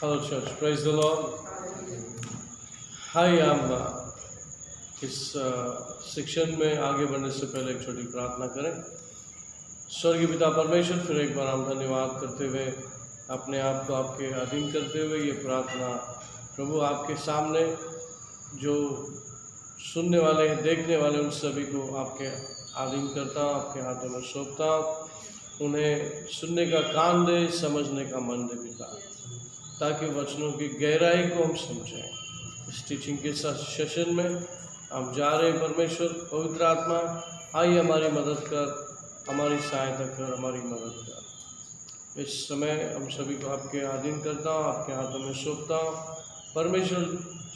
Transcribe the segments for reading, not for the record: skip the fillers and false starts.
Hello church, praise the Lord. Hi, इस section में आगे बढ़ने से पहले एक छोटी प्रार्थना करें। स्वर्गीय पिता परमेश्वर, फिर एक बार हम धन्यवाद करते हुए अपने आप को आपके अधीन करते हुए ये प्रार्थना प्रभु आपके सामने जो सुनने वाले हैं, देखने वाले, उन सभी को आपके अधीन करता हूँ, आपके हाथों में सौंपता हूँ। उन्हें सुनने का कान दे, समझने का मन दे पिता, ताकि वचनों की गहराई को हम समझें। इस टीचिंग के सेशन में हम जा रहे हैं। परमेश्वर पवित्र आत्मा आई हमारी मदद कर, हमारी सहायता कर, हमारी मदद कर। इस समय हम सभी को आपके अधीन करता हूँ, आपके हाथों में सौंपता हूँ। परमेश्वर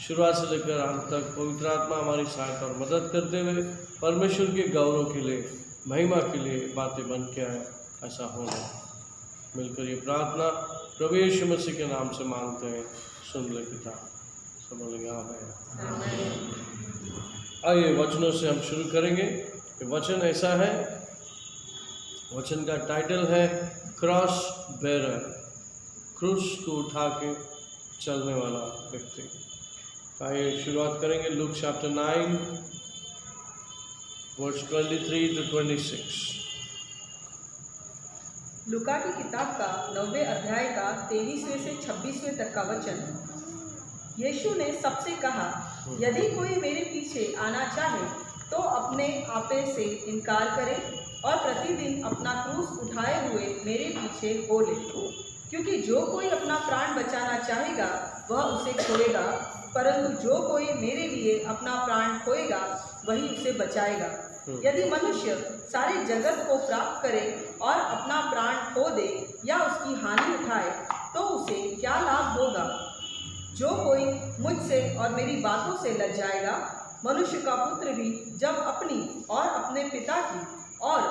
शुरुआत से लेकर अंत तक पवित्र आत्मा हमारी सहायता और मदद करते हुए परमेश्वर के गौरव के लिए, महिमा के लिए बातें बन के आए, ऐसा होना। मिलकर ये प्रार्थना प्रभु यीशु मसीह के नाम से मांगते हैं, सुन ले पिता। सब बोलेंगे आमीन। आइए वचनों से हम शुरू करेंगे। ये वचन ऐसा है, वचन का टाइटल है क्रॉस बेरर, क्रूस को उठा के चलने वाला व्यक्ति। आइए शुरुआत करेंगे लूक चैप्टर 9 वर्स 23 to 26। लूका की किताब का 9वें अध्याय का 23वें से 26वें तक का वचन। यीशु ने सबसे कहा, यदि कोई मेरे पीछे आना चाहे तो अपने आपे से इनकार करे और प्रतिदिन अपना क्रूस उठाए हुए मेरे पीछे हो ले। क्योंकि जो कोई अपना प्राण बचाना चाहेगा वह उसे खोएगा, परंतु जो कोई मेरे लिए अपना प्राण खोएगा वही उसे बचाएगा। यदि मनुष्य सारे जगत को प्राप्त करे और अपना प्राण खो दे या उसकी हानि उठाए तो उसे क्या लाभ होगा? जो कोई मुझसे और मेरी बातों से लज जाएगा, मनुष्य का पुत्र भी जब अपनी और अपने पिता की और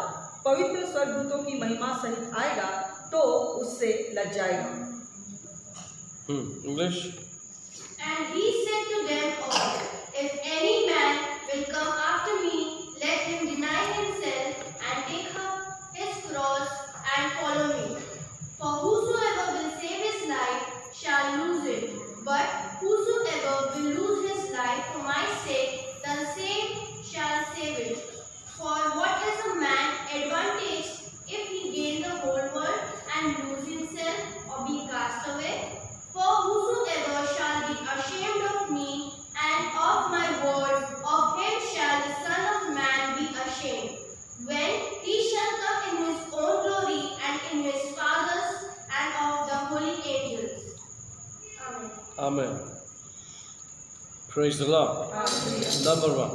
पवित्र स्वर्गदूतों की महिमा सहित आएगा तो उससे लज जाएगा। English. And he said to them all, if any man will come after me, let him deny himself and take up his cross and follow me. For whosoever will save his life shall lose it, but whosoever will lose his life for my sake, the same shall save it. For what is a man advantage if he gain the whole world and lose himself or be cast away? For whosoever shall be ashamed of me and of my word, of him shall the Son of Man be ashamed, when he shall come in his own glory and in his Father's and of the holy angels. Amen. Amen. Praise the Lord. Amen. Number 1.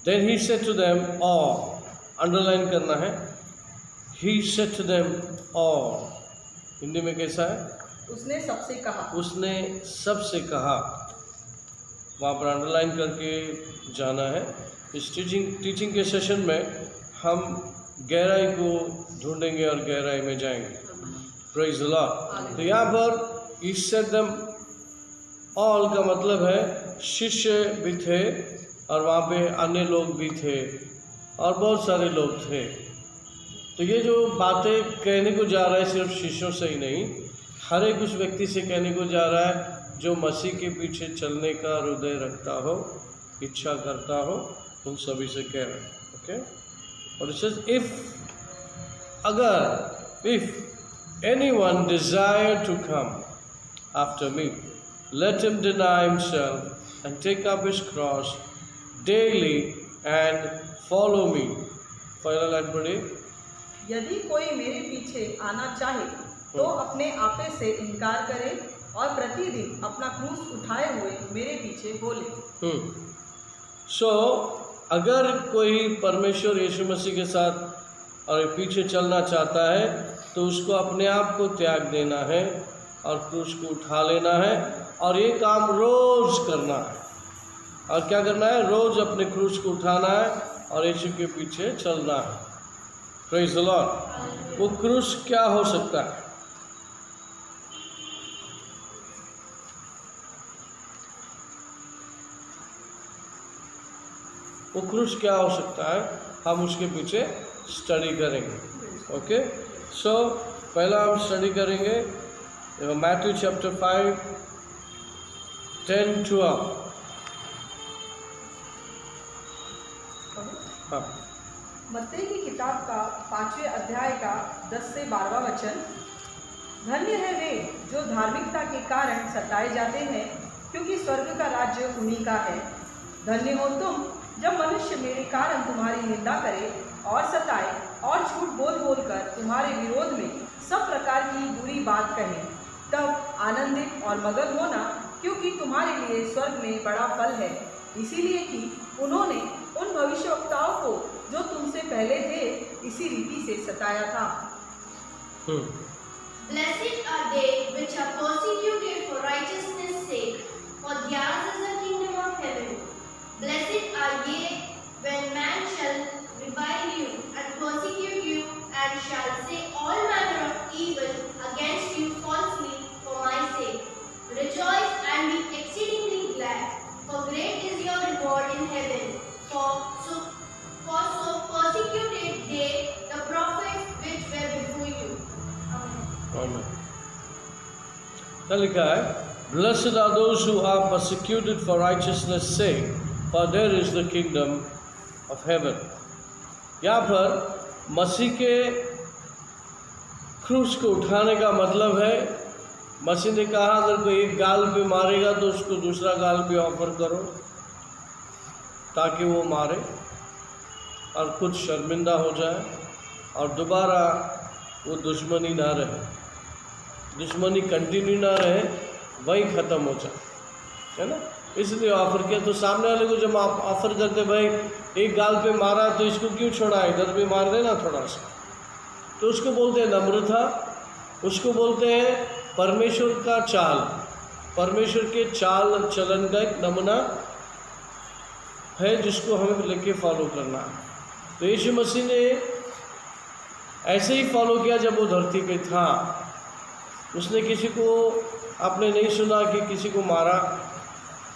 Then he said to them all. Underline करना है. He said to them all. Hindi में कैसा है? उसने सबसे कहा। उसने सबसे कहा। वहाँ पर अंडरलाइन करके जाना है। इस टीचिंग के सेशन में हम गहराई को ढूंढेंगे और गहराई में जाएंगे। Praise the Lord. तो यहाँ पर he said them all का मतलब है शिष्य भी थे और वहाँ पे अन्य लोग भी थे और बहुत सारे लोग थे। तो ये जो बातें कहने को जा रहा है सिर्फ शिष्यों से ही नहीं, हर एक उस व्यक्ति से कहने को जा रहा है जो मसीह के पीछे चलने का हृदय रखता हो, इच्छा करता हो, उन सभी से कह रहे हैं। ओके, और it says if anyone desire to come after me, let him deny himself and take up his cross daily and follow me. पहला लाइन पढ़िए। यदि कोई मेरे पीछे आना चाहे तो अपने आपे से इनकार करे और प्रतिदिन अपना क्रूस उठाए हुए मेरे पीछे हो ले। सो अगर कोई परमेश्वर यीशु मसीह के साथ और पीछे चलना चाहता है तो उसको अपने आप को त्याग देना है और क्रूस को उठा लेना है, और ये काम रोज करना है। और क्या करना है? रोज अपने क्रूस को उठाना है और यीशु के पीछे चलना है। Praise the Lord. वो क्रूस क्या हो सकता है? वो क्रूस क्या हो सकता है, हम उसके पीछे स्टडी करेंगे। ओके, सो पहला हम स्टडी करेंगे देखो मैथ्यू चैप्टर 5 10-12। हाँ। मत्ती की किताब का 5वें अध्याय का 10 से 12वां वचन। धन्य है वे जो धार्मिकता के कारण सताए जाते हैं, क्योंकि स्वर्ग का राज्य उन्हीं का है। धन्य हो तुम जब मनुष्य मेरे कारण तुम्हारी निंदा करे और सताए और झूठ बोल बोल कर तुम्हारे विरोध में सब प्रकार की बुरी बात कहे। तब आनंदित और मगन होना, क्योंकि तुम्हारे लिए स्वर्ग में बड़ा फल है, इसीलिए कि उन्होंने उन भविष्यवक्ताओं को जो तुमसे पहले थे इसी रीति से सताया था। Blessed are they which are persecuted for righteousness' sake, for theirs is the kingdom of heaven. Blessed are ye when men shall revile you and persecute you, and shall say all manner of evil against you falsely for my sake. Rejoice and be exceedingly glad, for great is your reward in heaven. For so persecuted they the prophets which were before you. Amen. क्या लिखा है? Blessed are those who are persecuted for righteousness' sake, for there is the kingdom of heaven. यहाँ पर मसीह के क्रूस को उठाने का मतलब है, मसीह ने कहा अगर कोई एक गाल पे मारेगा तो उसको दूसरा गाल पे ऑफर करो ताकि वो मारे और खुद शर्मिंदा हो जाए और दोबारा वो दुश्मनी ना रहे, दुश्मनी कंटिन्यू ना रहे, वही ख़त्म हो जाए, है ना। इसलिए ऑफ़र किया। तो सामने वाले को जब आप ऑफ़र करते भाई एक गाल पे मारा तो इसको क्यों छोड़ा, इधर भी मार देना थोड़ा सा, तो उसको बोलते हैं नम्रता, उसको बोलते हैं परमेश्वर का चाल, परमेश्वर के चाल चलन का एक नमूना है जिसको हमें लेके फॉलो करना है। तो यीशु मसीह ने ऐसे ही फॉलो किया जब वो धरती पे था। उसने किसी को, आपने नहीं सुना कि किसी को मारा,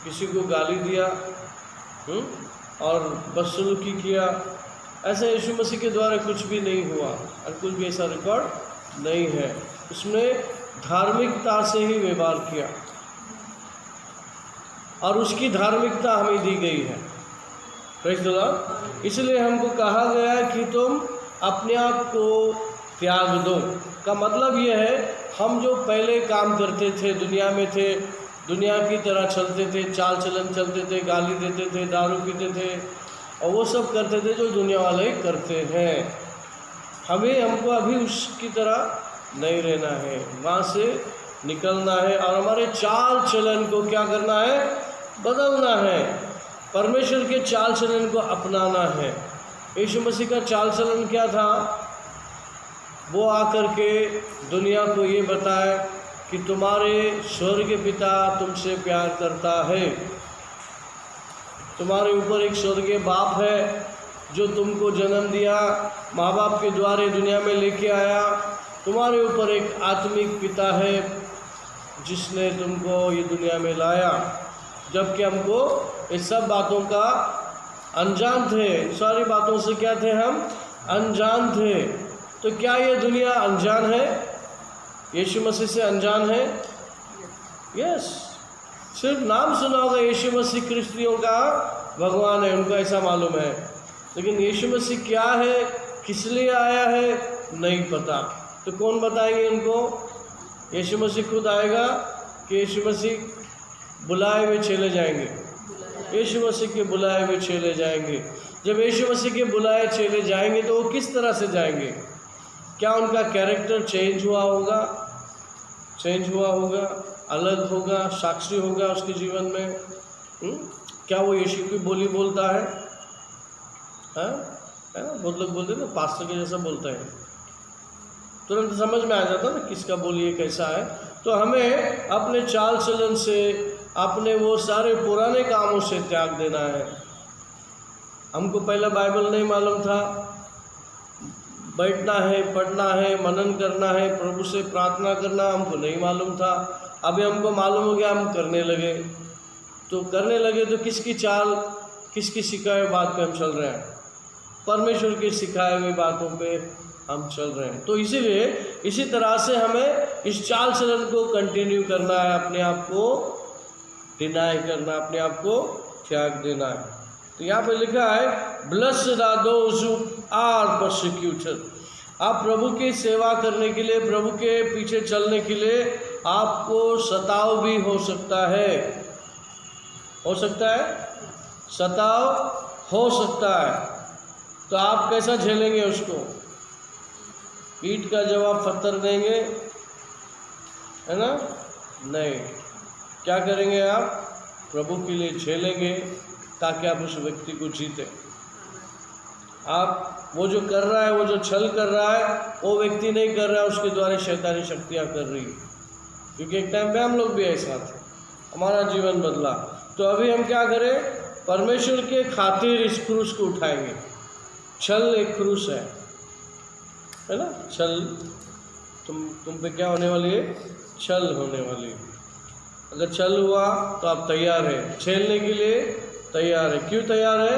किसी को गाली दिया और बदसलूकी किया, ऐसा यीशु मसीह के द्वारा कुछ भी नहीं हुआ और कुछ भी ऐसा रिकॉर्ड नहीं है। उसने धार्मिकता से ही व्यवहार किया और उसकी धार्मिकता हमें दी गई है। Praise the Lord. इसलिए हमको कहा गया कि तुम अपने आप को त्याग दो। का मतलब यह है हम जो पहले काम करते थे, दुनिया में थे, दुनिया की तरह चलते थे, चाल चलन चलते थे, गाली देते थे, दारू पीते थे और वो सब करते थे जो दुनिया वाले करते हैं, हमको अभी उसकी तरह नहीं रहना है, वहाँ से निकलना है और हमारे चाल चलन को क्या करना है, बदलना है, परमेश्वर के चाल चलन को अपनाना है। यीशु मसीह का चाल चलन क्या था? वो आकर के दुनिया को ये बताए कि तुम्हारे स्वर्गीय पिता तुमसे प्यार करता है, तुम्हारे ऊपर एक स्वर्गीय बाप है जो तुमको जन्म दिया, माँ बाप के द्वारा दुनिया में लेके आया, तुम्हारे ऊपर एक आत्मिक पिता है जिसने तुमको ये दुनिया में लाया। जबकि हमको इस सब बातों का अनजान थे, सारी बातों से क्या थे, हम अनजान थे। तो क्या ये दुनिया अनजान है? यीशु मसीह से अनजान है? यस। सिर्फ नाम सुना होगा यीशु मसीह क्रिस्तियों का भगवान है, उनको ऐसा मालूम है, लेकिन यीशु मसीह क्या है, किस लिए आया है, नहीं पता। तो कौन बताएंगे उनको? यीशु मसीह खुद आएगा कि यीशु मसीह बुलाए हुए चले जाएंगे? यीशु मसीह के बुलाए हुए चले जाएंगे। जब यीशु मसीह के बुलाए चले जाएंगे तो वो किस तरह से जाएंगे? क्या उनका कैरेक्टर चेंज हुआ होगा? चेंज हुआ होगा, अलग होगा, साक्षी होगा उसके जीवन में? क्या वो यीशु की बोली बोलता है? हाँ, है ना, बहुत लोग बोलते हैं ना पास्टर के जैसा बोलता है, तुरंत समझ में आ जाता ना किसका बोली है, कैसा है। तो हमें अपने चाल चलन से, अपने वो सारे पुराने कामों से त्याग देना है। हमको पहले बाइबल नहीं मालूम था, बैठना है, पढ़ना है, मनन करना है, प्रभु से प्रार्थना करना हमको नहीं मालूम था। अभी हमको मालूम हो गया, हम करने लगे। तो करने लगे तो किसकी चाल, किसकी सिखाए हुए बात पे हम चल रहे हैं? परमेश्वर के सिखाए हुए बातों पे हम चल रहे हैं। तो इसीलिए इसी तरह से हमें इस चाल चलन को कंटिन्यू करना है, अपने आप को डिनाई करना, अपने आप को त्याग देना है। तो यहाँ पे लिखा है blessed are those who are persecuted. आप प्रभु की सेवा करने के लिए, प्रभु के पीछे चलने के लिए आपको सताव भी हो सकता है, हो सकता है, सताव हो सकता है। तो आप कैसा झेलेंगे उसको? पीठ का जवाब पत्थर देंगे, है ना? नहीं, क्या करेंगे आप? प्रभु के लिए झेलेंगे ताकि आप उस व्यक्ति को जीते। आप वो जो कर रहा है, वो जो छल कर रहा है, वो व्यक्ति नहीं कर रहा है, उसके द्वारा शैतानी शक्तियाँ कर रही है। क्योंकि एक टाइम पे हम लोग भी ऐसा थे, हमारा जीवन बदला। तो अभी हम क्या करें? परमेश्वर के खातिर इस क्रूस को उठाएंगे। छल एक क्रूस है ना? छल तुम पे क्या होने वाली है? छल होने वाली है। अगर छल हुआ तो आप तैयार हैं, झेलने के लिए तैयार है। क्यों तैयार है?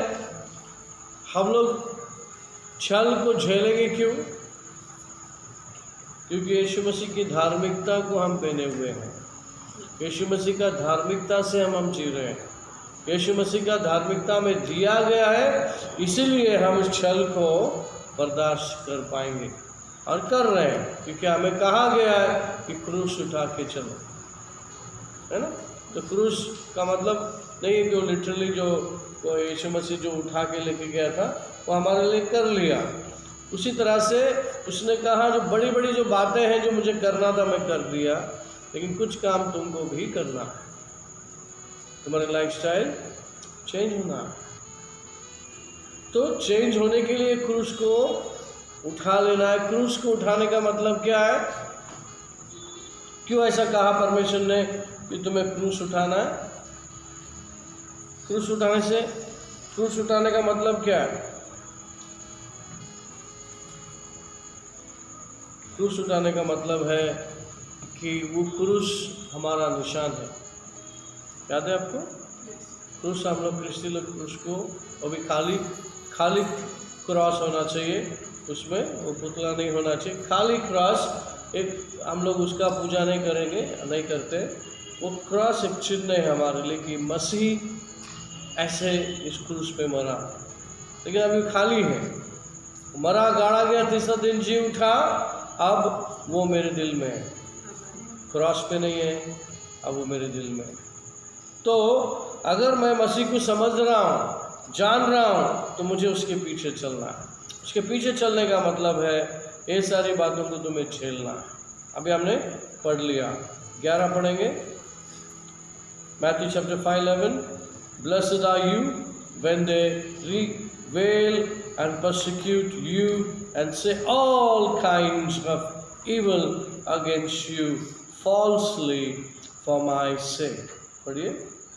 हम लोग छल को झेलेंगे क्यों? क्योंकि यीशु मसीह की धार्मिकता को हम पहने हुए हैं। यीशु मसीह का धार्मिकता से हम जी रहे हैं। यीशु मसीह का धार्मिकता में दिया गया है, इसीलिए हम उस छल को बर्दाश्त कर पाएंगे और कर रहे हैं। क्योंकि हमें कहा गया है कि क्रूस उठा के चलो, है ना? तो क्रूस का मतलब नहीं है कि वो लिटरली जो यीशु मसीह जो उठा के लेके गया था वो हमारे लिए कर लिया। उसी तरह से उसने कहा जो बड़ी बड़ी जो बातें हैं जो मुझे करना था मैं कर दिया, लेकिन कुछ काम तुमको भी करना है। तुम्हारे लाइफस्टाइल चेंज होना है। तो चेंज होने के लिए क्रूस को उठा लेना है। क्रूस को उठाने का मतलब क्या है? क्यों ऐसा कहा परमेश्वर ने कि तुम्हें क्रूस उठाना है? क्रूस उठाने से, क्रूस उठाने का मतलब क्या है? क्रूस उठाने का मतलब है कि वो क्रूस हमारा निशान है। याद है आपको? क्रूस हम लोग क्रिश्चियन लोग क्रूस को अभी खाली क्रॉस होना चाहिए, उसमें वो पुतला नहीं होना चाहिए, खाली क्रॉस। एक हम लोग उसका पूजा नहीं करेंगे, नहीं करते। वो क्रॉस एक चिन्ह है हमारे लिए कि मसीह ऐसे इस क्रूस पे मरा, लेकिन अभी खाली है। मरा, गाड़ा गया, तीसरा दिन जी उठा, अब वो मेरे दिल में है। क्रॉस पे नहीं है, अब वो मेरे दिल में है। तो अगर मैं मसीह को समझ रहा हूँ, जान रहा हूँ, तो मुझे उसके पीछे चलना है। उसके पीछे चलने का मतलब है ये सारी बातों को तुम्हें झेलना है। अभी हमने पढ़ लिया, 11 पढ़ेंगे। Matthew chapter 5:11, blessed are you when they revile and persecute you and say all kinds of evil against you falsely for my sake। पढ़िए।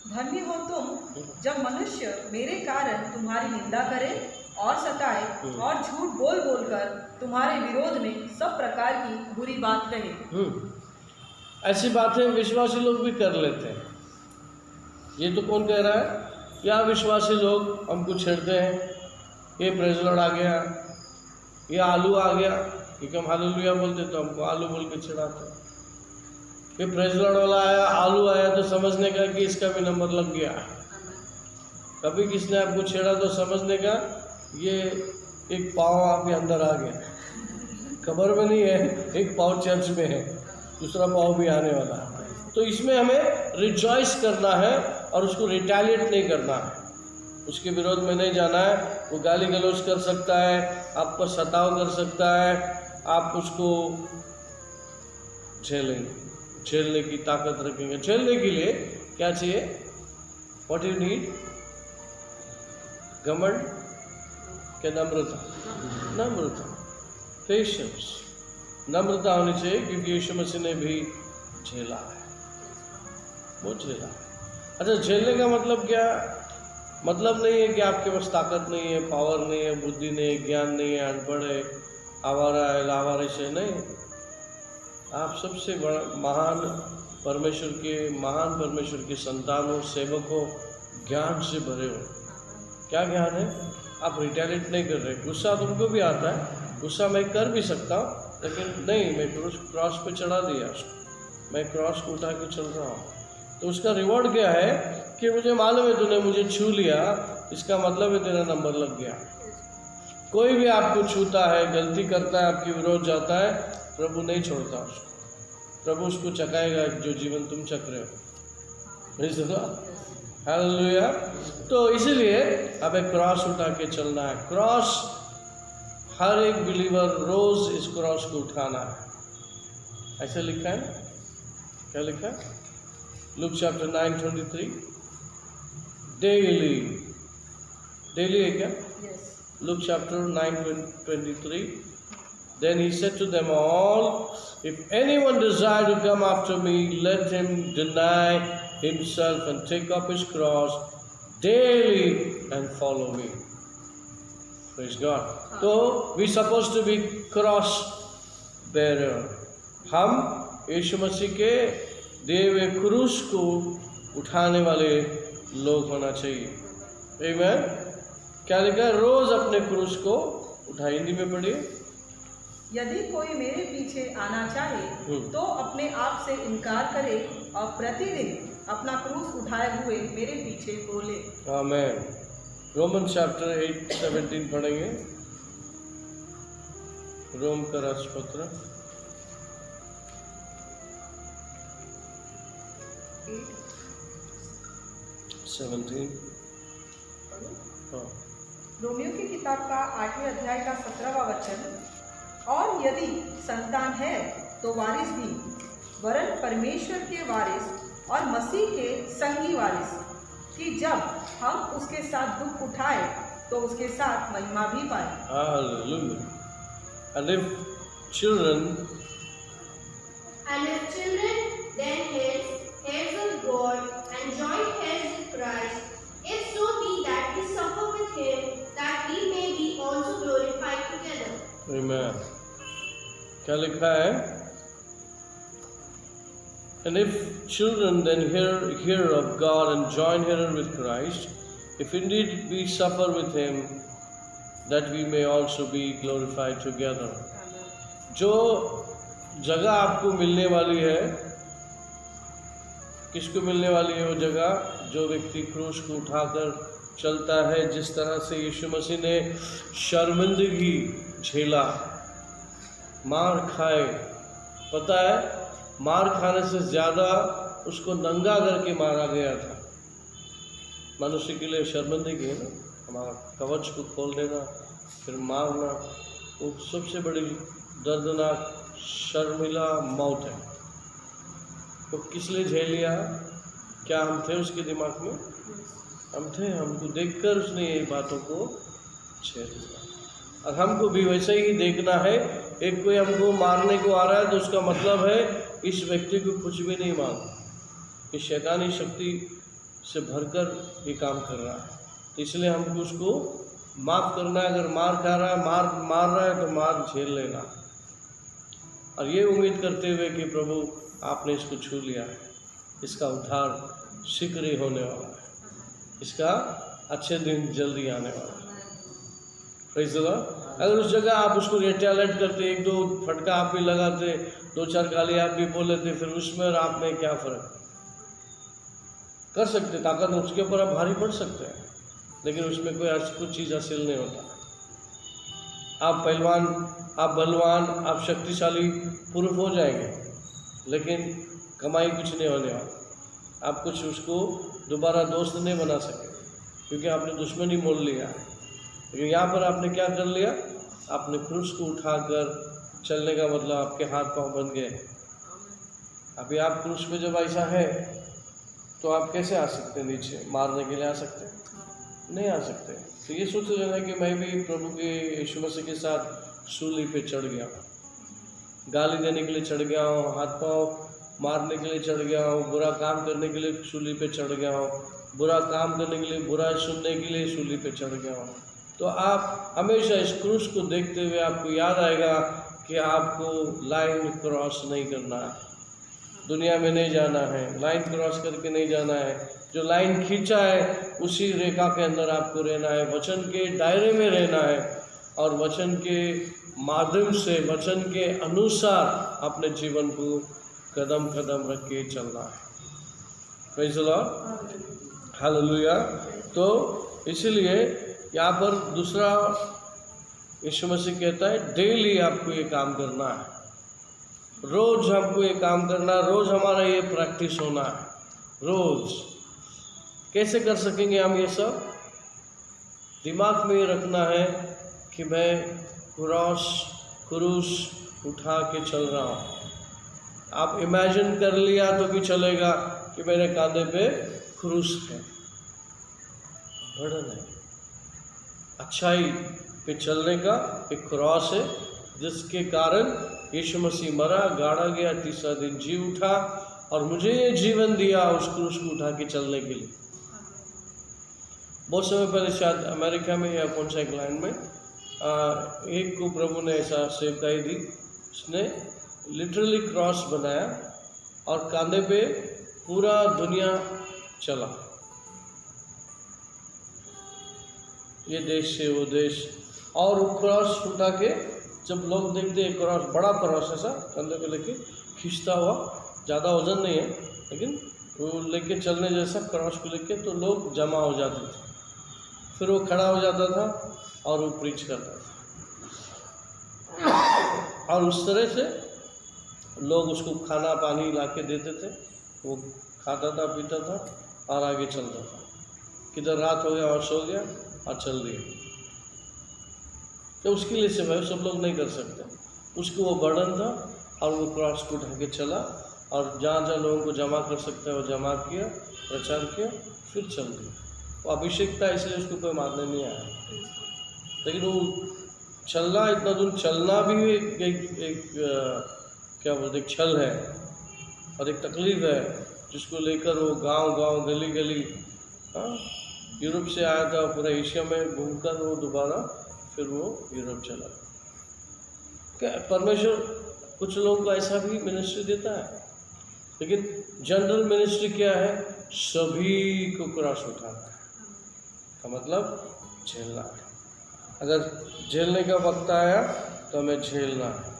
धन्य हो तुम जब मनुष्य मेरे कारण तुम्हारी निंदा करे और सताए और झूठ बोल बोल कर तुम्हारे विरोध में सब प्रकार की बुरी बात कहे। ऐसी बातें विश्वासी लोग भी कर लेते हैं। ये तो कौन कह रहा है? या विश्वासी लोग हमको छेड़ते हैं, ये प्रेज़ लॉर्ड आ गया, ये आलू आ गया, क्योंकि हम हालेलुया बोलते तो हमको आलू बोल के छेड़ाते। ये प्रेज़ लॉर्ड वाला आया, आलू आया, तो समझने का कि इसका भी नंबर लग गया। कभी किसने आपको छेड़ा तो समझने का ये एक पाँव आपके अंदर आ गया, खबर में नहीं है, एक पाँव चर्च में है, दूसरा पाँव भी आने वाला है। तो इसमें हमें रिजॉइस करना है और उसको रिटेलिएट नहीं करना है, उसके विरोध में नहीं जाना है। वो गाली गलौज कर सकता है, आपको सताव कर सकता है, आप उसको झेलेंगे, झेलने की ताकत रखेंगे। झेलने के लिए क्या चाहिए? What you need? घमंड क्या? नम्रता, नम्रता, पेशेंस, नम्रता होनी चाहिए, क्योंकि यीशु मसीह ने भी झेला है, वो झेला है। अच्छा, झेलने का मतलब क्या? मतलब नहीं है कि आपके पास ताकत नहीं है, पावर नहीं है, बुद्धि नहीं है, ज्ञान नहीं है, अनपढ़ है, आवारा है, लावारिश है, नहीं। आप सबसे बड़ा महान परमेश्वर के संतानों, सेवकों, ज्ञान से भरे हो। क्या ज्ञान है? आप रिटेलिएट नहीं कर रहे। गुस्सा तुमको भी आता है, गुस्सा मैं कर भी सकता हूँ, लेकिन नहीं, मैं क्रॉस पे चढ़ा दिया उसको, मैं क्रॉस को उठा के चल रहा हूँ। तो उसका रिवॉर्ड क्या है कि मुझे मालूम है तूने मुझे छू लिया, इसका मतलब है तेरा नंबर लग गया। कोई भी आपको छूता है, गलती करता है, आपके विरोध जाता है, प्रभु नहीं छोड़ता उसको, प्रभु उसको चकाएगा जो जीवन तुम चक रहे हो। हालेलुया। तो इसीलिए अब एक क्रॉस उठा के चलना है। क्रॉस हर एक बिलीवर रोज इस क्रॉस को उठाना है। ऐसे लिखा है, क्या लिखा है? लूक चैप्टर 9:23, डेली है क्या? Luke chapter 9:23. Then he said to them all, if anyone desire to come after me, let him deny himself and take up his cross daily and follow me. Praise God. So we supposed to be cross bearer. हम यीशु मसीह के दिए हुए क्रूस को उठाने वाले लोग होना चाहिए। Amen. क्या लिखा? रोज अपने क्रूस को उठाए। हिंदी में पढ़िए। यदि कोई मेरे पीछे आना चाहे तो अपने आप से इनकार करे और प्रतिदिन अपना क्रूस उठाए हुए मेरे पीछे बोले। आमेन। रोमन चैप्टर 8:17 पढ़ेंगे। रोम का राजपत्र 17। हाँ। रोमियो की किताब का 8वें अध्याय का 17वां वचन, और यदि संतान है तो वारिस भी, वरन परमेश्वर के वारिस और मसीह के संगी वारिस, कि जब हम उसके साथ दुख उठाए तो उसके साथ महिमा भी पाए। Hallelujah. And if children, then heirs of God, and joint heirs with Christ, if so be that we suffer with him, that we may be also glorified together. Amen. क्या लिखा है? And if children, then hear of God and join heir with Christ, if indeed we suffer with him, that we may also be glorified together. जो जगह आपको मिलने वाली है, किसको मिलने वाली है वो जगह? जो व्यक्ति क्रूस को उठाकर चलता है, जिस तरह से यीशु मसीह ने शर्मिंदगी झेला, मार खाए। पता है, मार खाने से ज़्यादा उसको नंगा करके मारा गया था। मनुष्य के लिए शर्मिंदगी है ना, हमारा कवच को खोल देना फिर मारना, वो सबसे बड़ी दर्दनाक शर्मिला मौत है। तो किस लिए झेल लिया? क्या हम थे उसके दिमाग में? हम थे। हमको देखकर उसने ये बातों को झेल लिया। और हमको भी वैसे ही देखना है। एक कोई हमको मारने को आ रहा है तो उसका मतलब है इस व्यक्ति को कुछ भी नहीं मालूम, ये शैतानी शक्ति से भरकर ये काम कर रहा है। तो इसलिए हमको उसको माफ़ करना है। अगर मार खा रहा है, मार रहा है तो मार झेल लेना, और ये उम्मीद करते हुए कि प्रभु आपने इसको छू लिया है, इसका उद्धार शीघ्र ही होने वाला है, इसका अच्छे दिन जल्दी आने वाला है। Praise the Lord. अगर उस जगह आप उसको रिटेलिएट करते, एक दो फटका आप भी लगाते, दो चार गाली आप भी बोल लेते, फिर उसमें और आप में क्या फ़र्क? कर सकते, ताकत उसके ऊपर आप भारी पड़ सकते हैं, लेकिन उसमें कोई कुछ चीज़ हासिल नहीं होता। आप पहलवान, आप बलवान, आप शक्तिशाली प्रूफ हो जाएंगे, लेकिन कमाई कुछ नहीं होने वाला। आप कुछ उसको दोबारा दोस्त नहीं बना सके, क्योंकि आपने दुश्मनी मोल लिया है। लेकिन यहाँ पर आपने क्या कर लिया? आपने क्रूस को उठाकर चलने का मतलब आपके हाथ पांव बन गए। अभी आप क्रूस पे जब ऐसा है तो आप कैसे आ सकते हैं? नीचे मारने के लिए आ सकते हैं? नहीं आ सकते। तो ये सोच लेना कि मैं भी प्रभु के यीशु मसीह के साथ सूली पे चढ़ गया हूँ, गाली देने के लिए चढ़ गया हूँ, हाथ पांव मारने के लिए चढ़ गया हूँ, बुरा काम करने के लिए सूली पे चढ़ गया हूँ, बुरा काम करने के लिए, बुरा सुनने के लिए सूली पे चढ़ गया हूँ। तो आप हमेशा इस क्रूस को देखते हुए आपको याद आएगा कि आपको लाइन क्रॉस नहीं करना है, दुनिया में नहीं जाना है, लाइन क्रॉस करके नहीं जाना है। जो लाइन खींचा है उसी रेखा के अंदर आपको रहना है, वचन के दायरे में रहना है, और वचन के माध्यम से, वचन के अनुसार अपने जीवन को कदम कदम रख के चलना है। Praise the lord, hallelujah. तो इसीलिए यहाँ पर दूसरा यीशु मसीह कहता है डेली आपको ये काम करना है, रोज हमको ये काम करना है, रोज हमारा ये प्रैक्टिस होना है। रोज कैसे कर सकेंगे हम ये सब? दिमाग में ये रखना है कि मैं क्रूस उठा के चल रहा हूँ। आप इमेजिन कर लिया तो भी चलेगा कि मेरे कांधे पे क्रूस है, बर्डन है। अच्छाई पे चलने का एक क्रॉस है, जिसके कारण यीशु मसीह मरा, गाड़ा गया, तीसरा दिन जी उठा और मुझे ये जीवन दिया उस क्रूस को उठा के चलने के लिए। बहुत समय पहले शायद अमेरिका में या कौन सा एक लैंड में एक को प्रभु ने ऐसा सेवकाई दी, उसने लिटरली क्रॉस बनाया और कांधे पे पूरा दुनिया चला, ये देश से वो देश, और वो क्रॉस उठा के जब लोग देखते हैं क्रॉस, बड़ा क्रॉस ऐसा कंधे पे लेके खींचता हुआ, ज़्यादा वजन नहीं है लेकिन वो लेके चलने जैसा क्रॉस को लेके, तो लोग जमा हो जाते थे। फिर वो खड़ा हो जाता था और वो प्रीच करता था, और उस तरह से लोग उसको खाना पानी ला के देते थे, वो खाता था, पीता था और आगे चलता था। किधर रात हो गया और सो गया और चल दिया। तो उसके लिए से भाई सब लोग नहीं कर सकते, उसको वो बर्डन था और वो क्रॉस को उठा के चला, और जहाँ जहाँ लोगों को जमा कर सकता है वो जमा किया, प्रचार किया, फिर चल दिया। वो अभिषेक था इसलिए उसको कोई मारने नहीं आया, लेकिन वो चलना, इतना दूर चलना भी एक क्या बोलते एक छल है और एक तकलीफ है, जिसको लेकर वो गांव-गांव, गली-गली, यूरोप से आया था, पूरा एशिया में घूमकर वो दोबारा फिर वो यूरोप चला। क्या परमेश्वर कुछ लोगों को ऐसा भी मिनिस्ट्री देता है, लेकिन जनरल मिनिस्ट्री क्या है? सभी को क्रॉस उठाना है, का मतलब झेलना है। अगर झेलने का वक्त आया तो हमें झेलना है।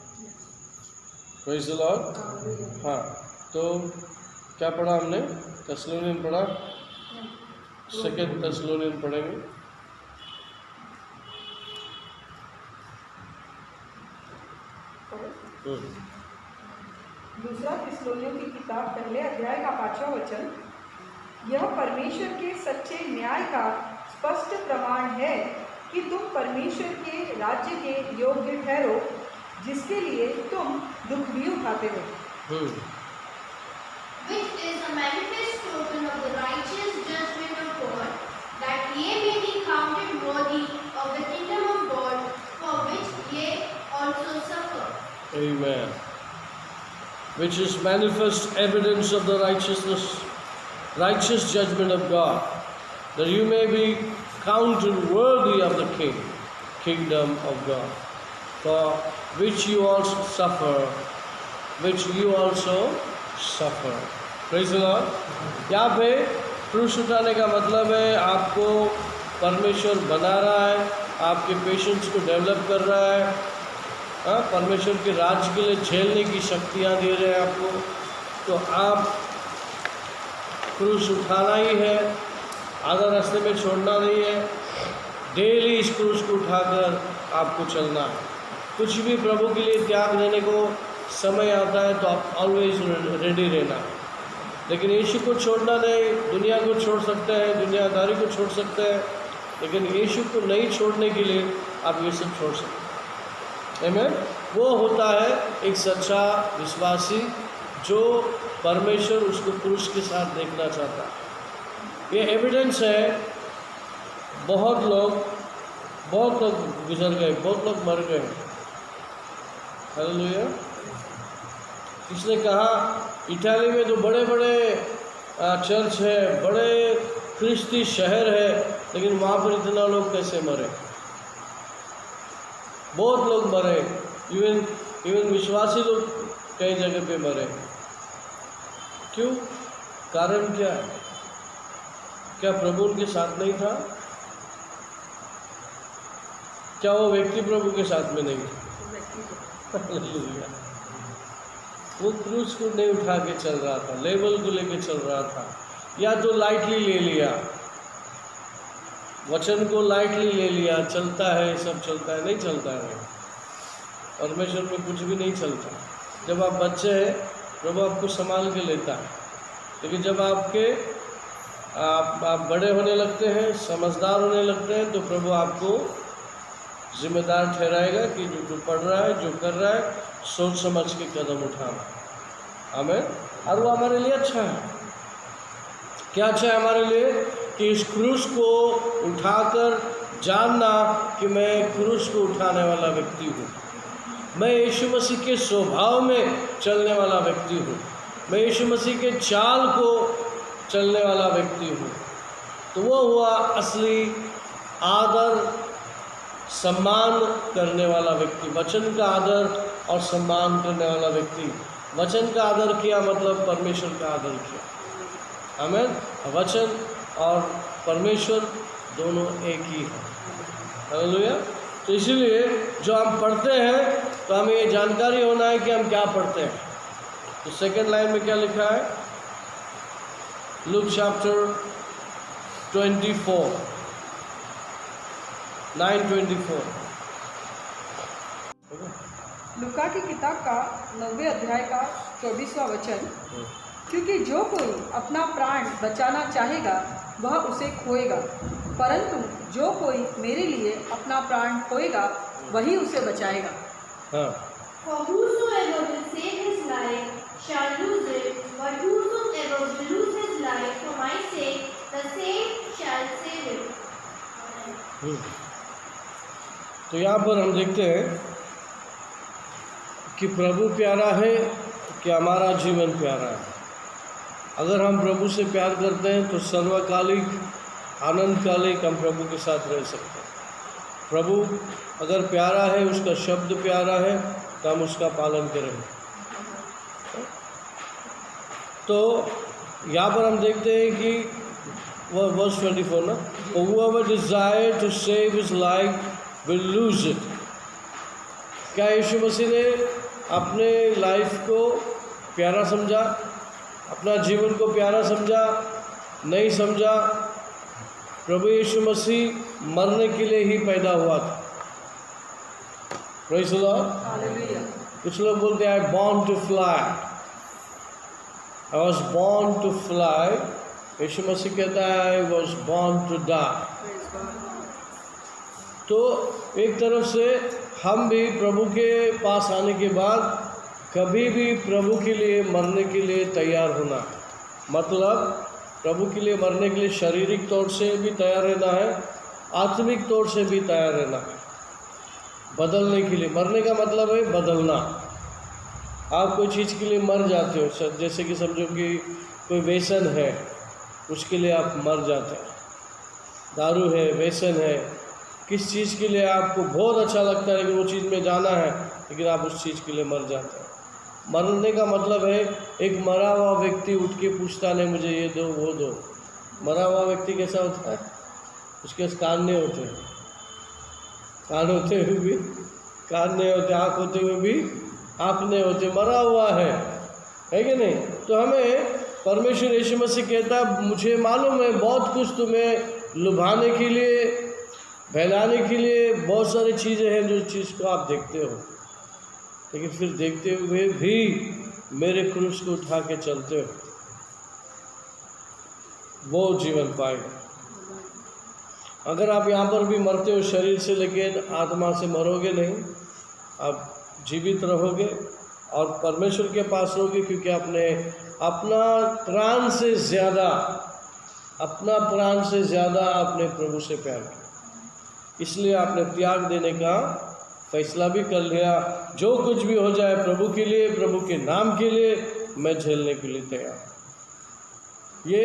Praise the Lord. हाँ, तो क्या पढ़ा हमने? थेसलोनियन पढ़ा, सेकंड थेसलोनियन पढ़ेंगे। दूसरा थेसलोनियों की किताब पहले अध्याय का 5वां वचन, यह परमेश्वर के सच्चे न्याय का स्पष्ट प्रमाण है कि तुम परमेश्वर के राज्य के योग्य ठहरो, जिसके लिए तुम दुख भी उठाते हो। Which is a manifest token of the righteous judgment of God, that ye may be counted worthy of the kingdom of God, for which ye also suffer. Amen. Which is manifest evidence of the righteous judgment of God, that you may be counted worthy of the kingdom of God, for which you also suffer, Praise the Lord. यहाँ पे क्रूस उठाने का मतलब है आपको परमेश्वर बना रहा है, आपके पेशेंस को डेवलप कर रहा है, परमेश्वर के राज्य के लिए झेलने की शक्तियाँ दे रहे हैं आपको। तो आप क्रूस उठाना ही है, आधा रास्ते में छोड़ना नहीं है, डेली इस क्रूस को उठाकर आपको चलना है। कुछ भी प्रभु के लिए त्याग देने को समय आता है तो आप ऑलवेज रेडी रहना है, लेकिन यीशु को छोड़ना नहीं। दुनिया को छोड़ सकते हैं, दुनियादारी को छोड़ सकते हैं, लेकिन यीशु को नहीं छोड़ने के लिए आप ये सब छोड़ सकते हैं। आमीन। वो होता है एक सच्चा विश्वासी जो परमेश्वर उसको क्रूस के साथ देखना चाहता है। ये एविडेंस है, बहुत लोग गुजर गए, बहुत लोग मर गए। हालेलुया। इसने कहा इटाली में तो बड़े बड़े चर्च है, बड़े ख्रिस्ती शहर है, लेकिन वहाँ पर इतना लोग कैसे मरे? बहुत लोग मरे, इवन विश्वासी लोग कई जगह पे मरे। क्यों? कारण क्या है? क्या प्रभु उनके साथ नहीं था? क्या वो व्यक्ति प्रभु के साथ में नहीं था? हालेलुया। वो क्रूस को नहीं उठा के चल रहा था, लेवल को लेके चल रहा था, या तो लाइटली ले लिया, वचन को लाइटली ले लिया, चलता है सब चलता है, नहीं चलता है। परमेश्वर में कुछ भी नहीं चलता। जब आप बच्चे हैं प्रभु आपको संभाल के लेता है, लेकिन जब आप बड़े होने लगते हैं, समझदार होने लगते हैं, तो प्रभु आपको जिम्मेदार ठहराएगा कि जो पढ़ रहा है, जो कर रहा है, सोच समझ के कदम उठाना। आमीन। और वो हमारे लिए अच्छा है। क्या अच्छा है हमारे लिए? कि इस क्रूस को उठाकर जानना कि मैं क्रूस को उठाने वाला व्यक्ति हूँ, मैं यीशु मसीह के स्वभाव में चलने वाला व्यक्ति हूँ, मैं यीशु मसीह के चाल को चलने वाला व्यक्ति हूँ। तो वो हुआ असली आदर सम्मान करने वाला व्यक्ति, वचन का आदर और सम्मान करने वाला व्यक्ति। वचन का आदर किया मतलब परमेश्वर का आदर किया। आमीन। वचन और परमेश्वर दोनों एक ही है। हालेलुया। तो इसीलिए जो हम पढ़ते हैं तो हमें ये जानकारी होना है कि हम क्या पढ़ते हैं। तो सेकंड लाइन में क्या लिखा है? Luke chapter 24 9:24। लूका की किताब का 9वें अध्याय का 24वां वचन, क्योंकि जो कोई अपना प्राण बचाना चाहेगा वह उसे खोएगा, परंतु जो कोई मेरे लिए अपना प्राण खोएगा वही उसे बचाएगा। हाँ। For whosoever will save his life shall lose it, but whosoever will lose his life for my sake, the same shall save it. तो यहाँ पर हम देखते हैं कि प्रभु प्यारा है कि हमारा जीवन प्यारा है। अगर हम प्रभु से प्यार करते हैं तो सर्वकालिक आनंदकालिक हम प्रभु के साथ रह सकते हैं। प्रभु अगर प्यारा है, उसका शब्द प्यारा है, तो हम उसका पालन करेंगे। तो यहाँ पर हम देखते हैं कि वह वर्स 24 ना, whoever desire to save his life will lose it। क्या यीशु मसीह ने अपने लाइफ को प्यारा समझा, अपना जीवन को प्यारा समझा? नहीं समझा। प्रभु यीशु मसीह मरने के लिए ही पैदा हुआ था। Praise the lord. हालेलुया। कुछ लोग बोलते हैं I born to fly, I was born to fly. यीशु मसीह कहता है I was born to die. तो एक तरफ से हम भी प्रभु के पास आने के बाद कभी भी प्रभु के लिए मरने के लिए तैयार होना, मतलब प्रभु के लिए मरने के लिए शारीरिक तौर से भी तैयार रहना है, आत्मिक तौर से भी तैयार रहना है। बदलने के लिए, मरने का मतलब है बदलना। आप कोई चीज़ के लिए मर जाते हो, जैसे कि समझो कि कोई व्यसन है, उसके लिए आप मर जाते हैं। दारू है, व्यसन है, किस चीज़ के लिए आपको बहुत अच्छा लगता है लेकिन वो चीज़ में जाना है, लेकिन आप उस चीज़ के लिए मर जाते हैं। मरने का मतलब है एक मरा हुआ व्यक्ति उठ के पूछता नहीं मुझे ये दो वो दो। मरा हुआ व्यक्ति कैसा होता है? उसके कान नहीं होते, कान होते हुए भी कान नहीं होते, आँख होते हुए भी आँख नहीं होते, मरा हुआ है कि नहीं? तो हमें परमेश्वर यीशु मसीह कहता है मुझे मालूम है बहुत कुछ तुम्हें लुभाने के लिए, बहलाने के लिए बहुत सारी चीज़ें हैं जो चीज़ को आप देखते हो, लेकिन फिर देखते हुए भी मेरे क्रूस को उठा के चलते हो, वो जीवन पाएगा। अगर आप यहाँ पर भी मरते हो शरीर से, लेकिन आत्मा से मरोगे नहीं, आप जीवित रहोगे और परमेश्वर के पास रहोगे, क्योंकि आपने अपना प्राण से ज़्यादा अपने प्रभु से प्यार किया, इसलिए आपने त्याग देने का फैसला भी कर लिया। जो कुछ भी हो जाए प्रभु के लिए, प्रभु के नाम के लिए मैं झेलने के लिए तैयार। ये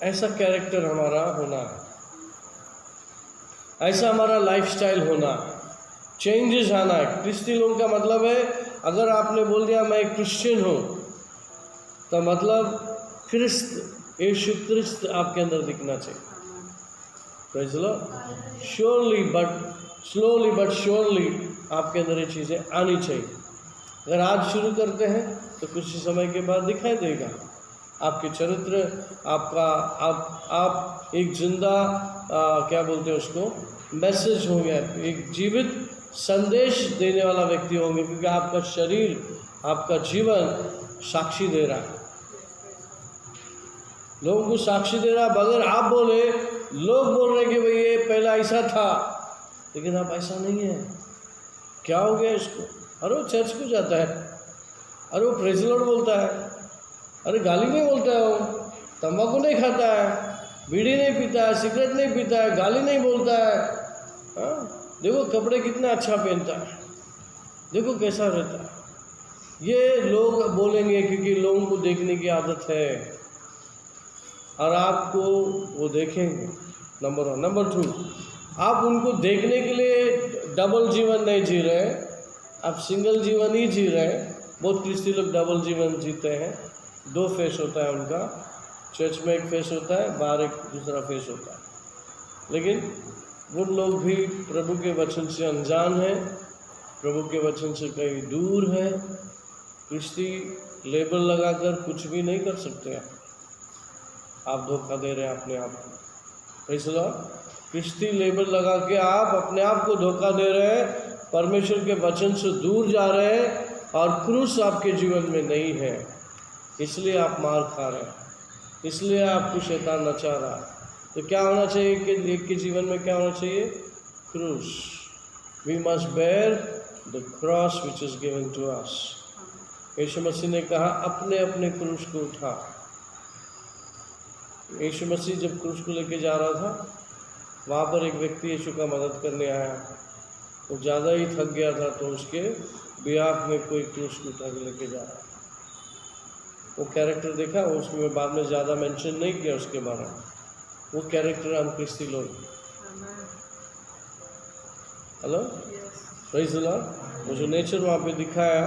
ऐसा कैरेक्टर हमारा होना है, ऐसा हमारा लाइफस्टाइल होना है, चेंजेस आना है। क्रिश्चियन लोगों का मतलब है, अगर आपने बोल दिया मैं क्रिश्चियन हूँ, तो मतलब यीशु क्रिस्त आपके अंदर दिखना चाहिए। Praise the Lord. Surely but slowly but surely आपके अंदर ये चीज़ें आनी चाहिए। अगर आज शुरू करते हैं तो कुछ समय के बाद दिखाई देगा आपके चरित्र, आपका आप एक जिंदा क्या बोलते हैं उसको, मैसेज होंगे, एक जीवित संदेश देने वाला व्यक्ति होंगे, क्योंकि आपका शरीर, आपका जीवन साक्षी दे रहा है, लोगों को साक्षी दे रहा है। अगर आप बोले, लोग बोल रहे कि भाई ये पहला ऐसा था, लेकिन आप ऐसा नहीं है, क्या हो गया इसको? अरे वो चर्च को जाता है, अरे वो प्रेज़ द लॉर्ड बोलता है, अरे गाली नहीं बोलता है, वो तंबाकू नहीं खाता है, बीड़ी नहीं पीता है, सिगरेट नहीं पीता है, गाली नहीं बोलता है, हाँ देखो कपड़े कितना अच्छा पहनता है, देखो कैसा रहता है। ये लोग बोलेंगे क्योंकि लोगों को देखने की आदत है और आपको वो देखेंगे। नंबर 1। नंबर 2, आप उनको देखने के लिए डबल जीवन नहीं जी रहे, आप सिंगल जीवन ही जी रहे हैं। बहुत क्रिस्ती लोग डबल जीवन जीते हैं, 2 फेस होता है उनका, चर्च में एक फेस होता है, बाहर एक दूसरा फेस होता है। लेकिन वो लोग भी प्रभु के वचन से अनजान हैं, प्रभु के वचन से कहीं दूर है। क्रिस्ती लेबल लगाकर कुछ भी नहीं कर सकते आप धोखा दे रहे हैं अपने आप को। इसलिए क्रिस्ती लेबल लगा के आप अपने आप को धोखा दे रहे हैं, परमेश्वर के वचन से दूर जा रहे हैं और क्रूस आपके जीवन में नहीं है, इसलिए आप मार खा रहे हैं, इसलिए आपको शैतान नचा रहा है। तो क्या होना चाहिए कि एक के जीवन में क्या होना चाहिए? क्रूस। We must bear the cross which is given to us. यीशु मसीह ने कहा अपने अपने क्रूस को उठा। यीशु मसीह जब क्रूस को लेके जा रहा था, वहाँ पर एक व्यक्ति यीशु का मदद करने आया, वो ज़्यादा ही थक गया था, तो उसके बिहाफ में कोई क्रूस को उठा के लेके जा रहा। वो कैरेक्टर देखा, उसमें बाद में ज़्यादा मेंशन नहीं किया उसके बारे में। वो कैरेक्टर हम क्रिस्ती लोग। Hello, praise the Lord. वो जो नेचर वहाँ पे दिखाया,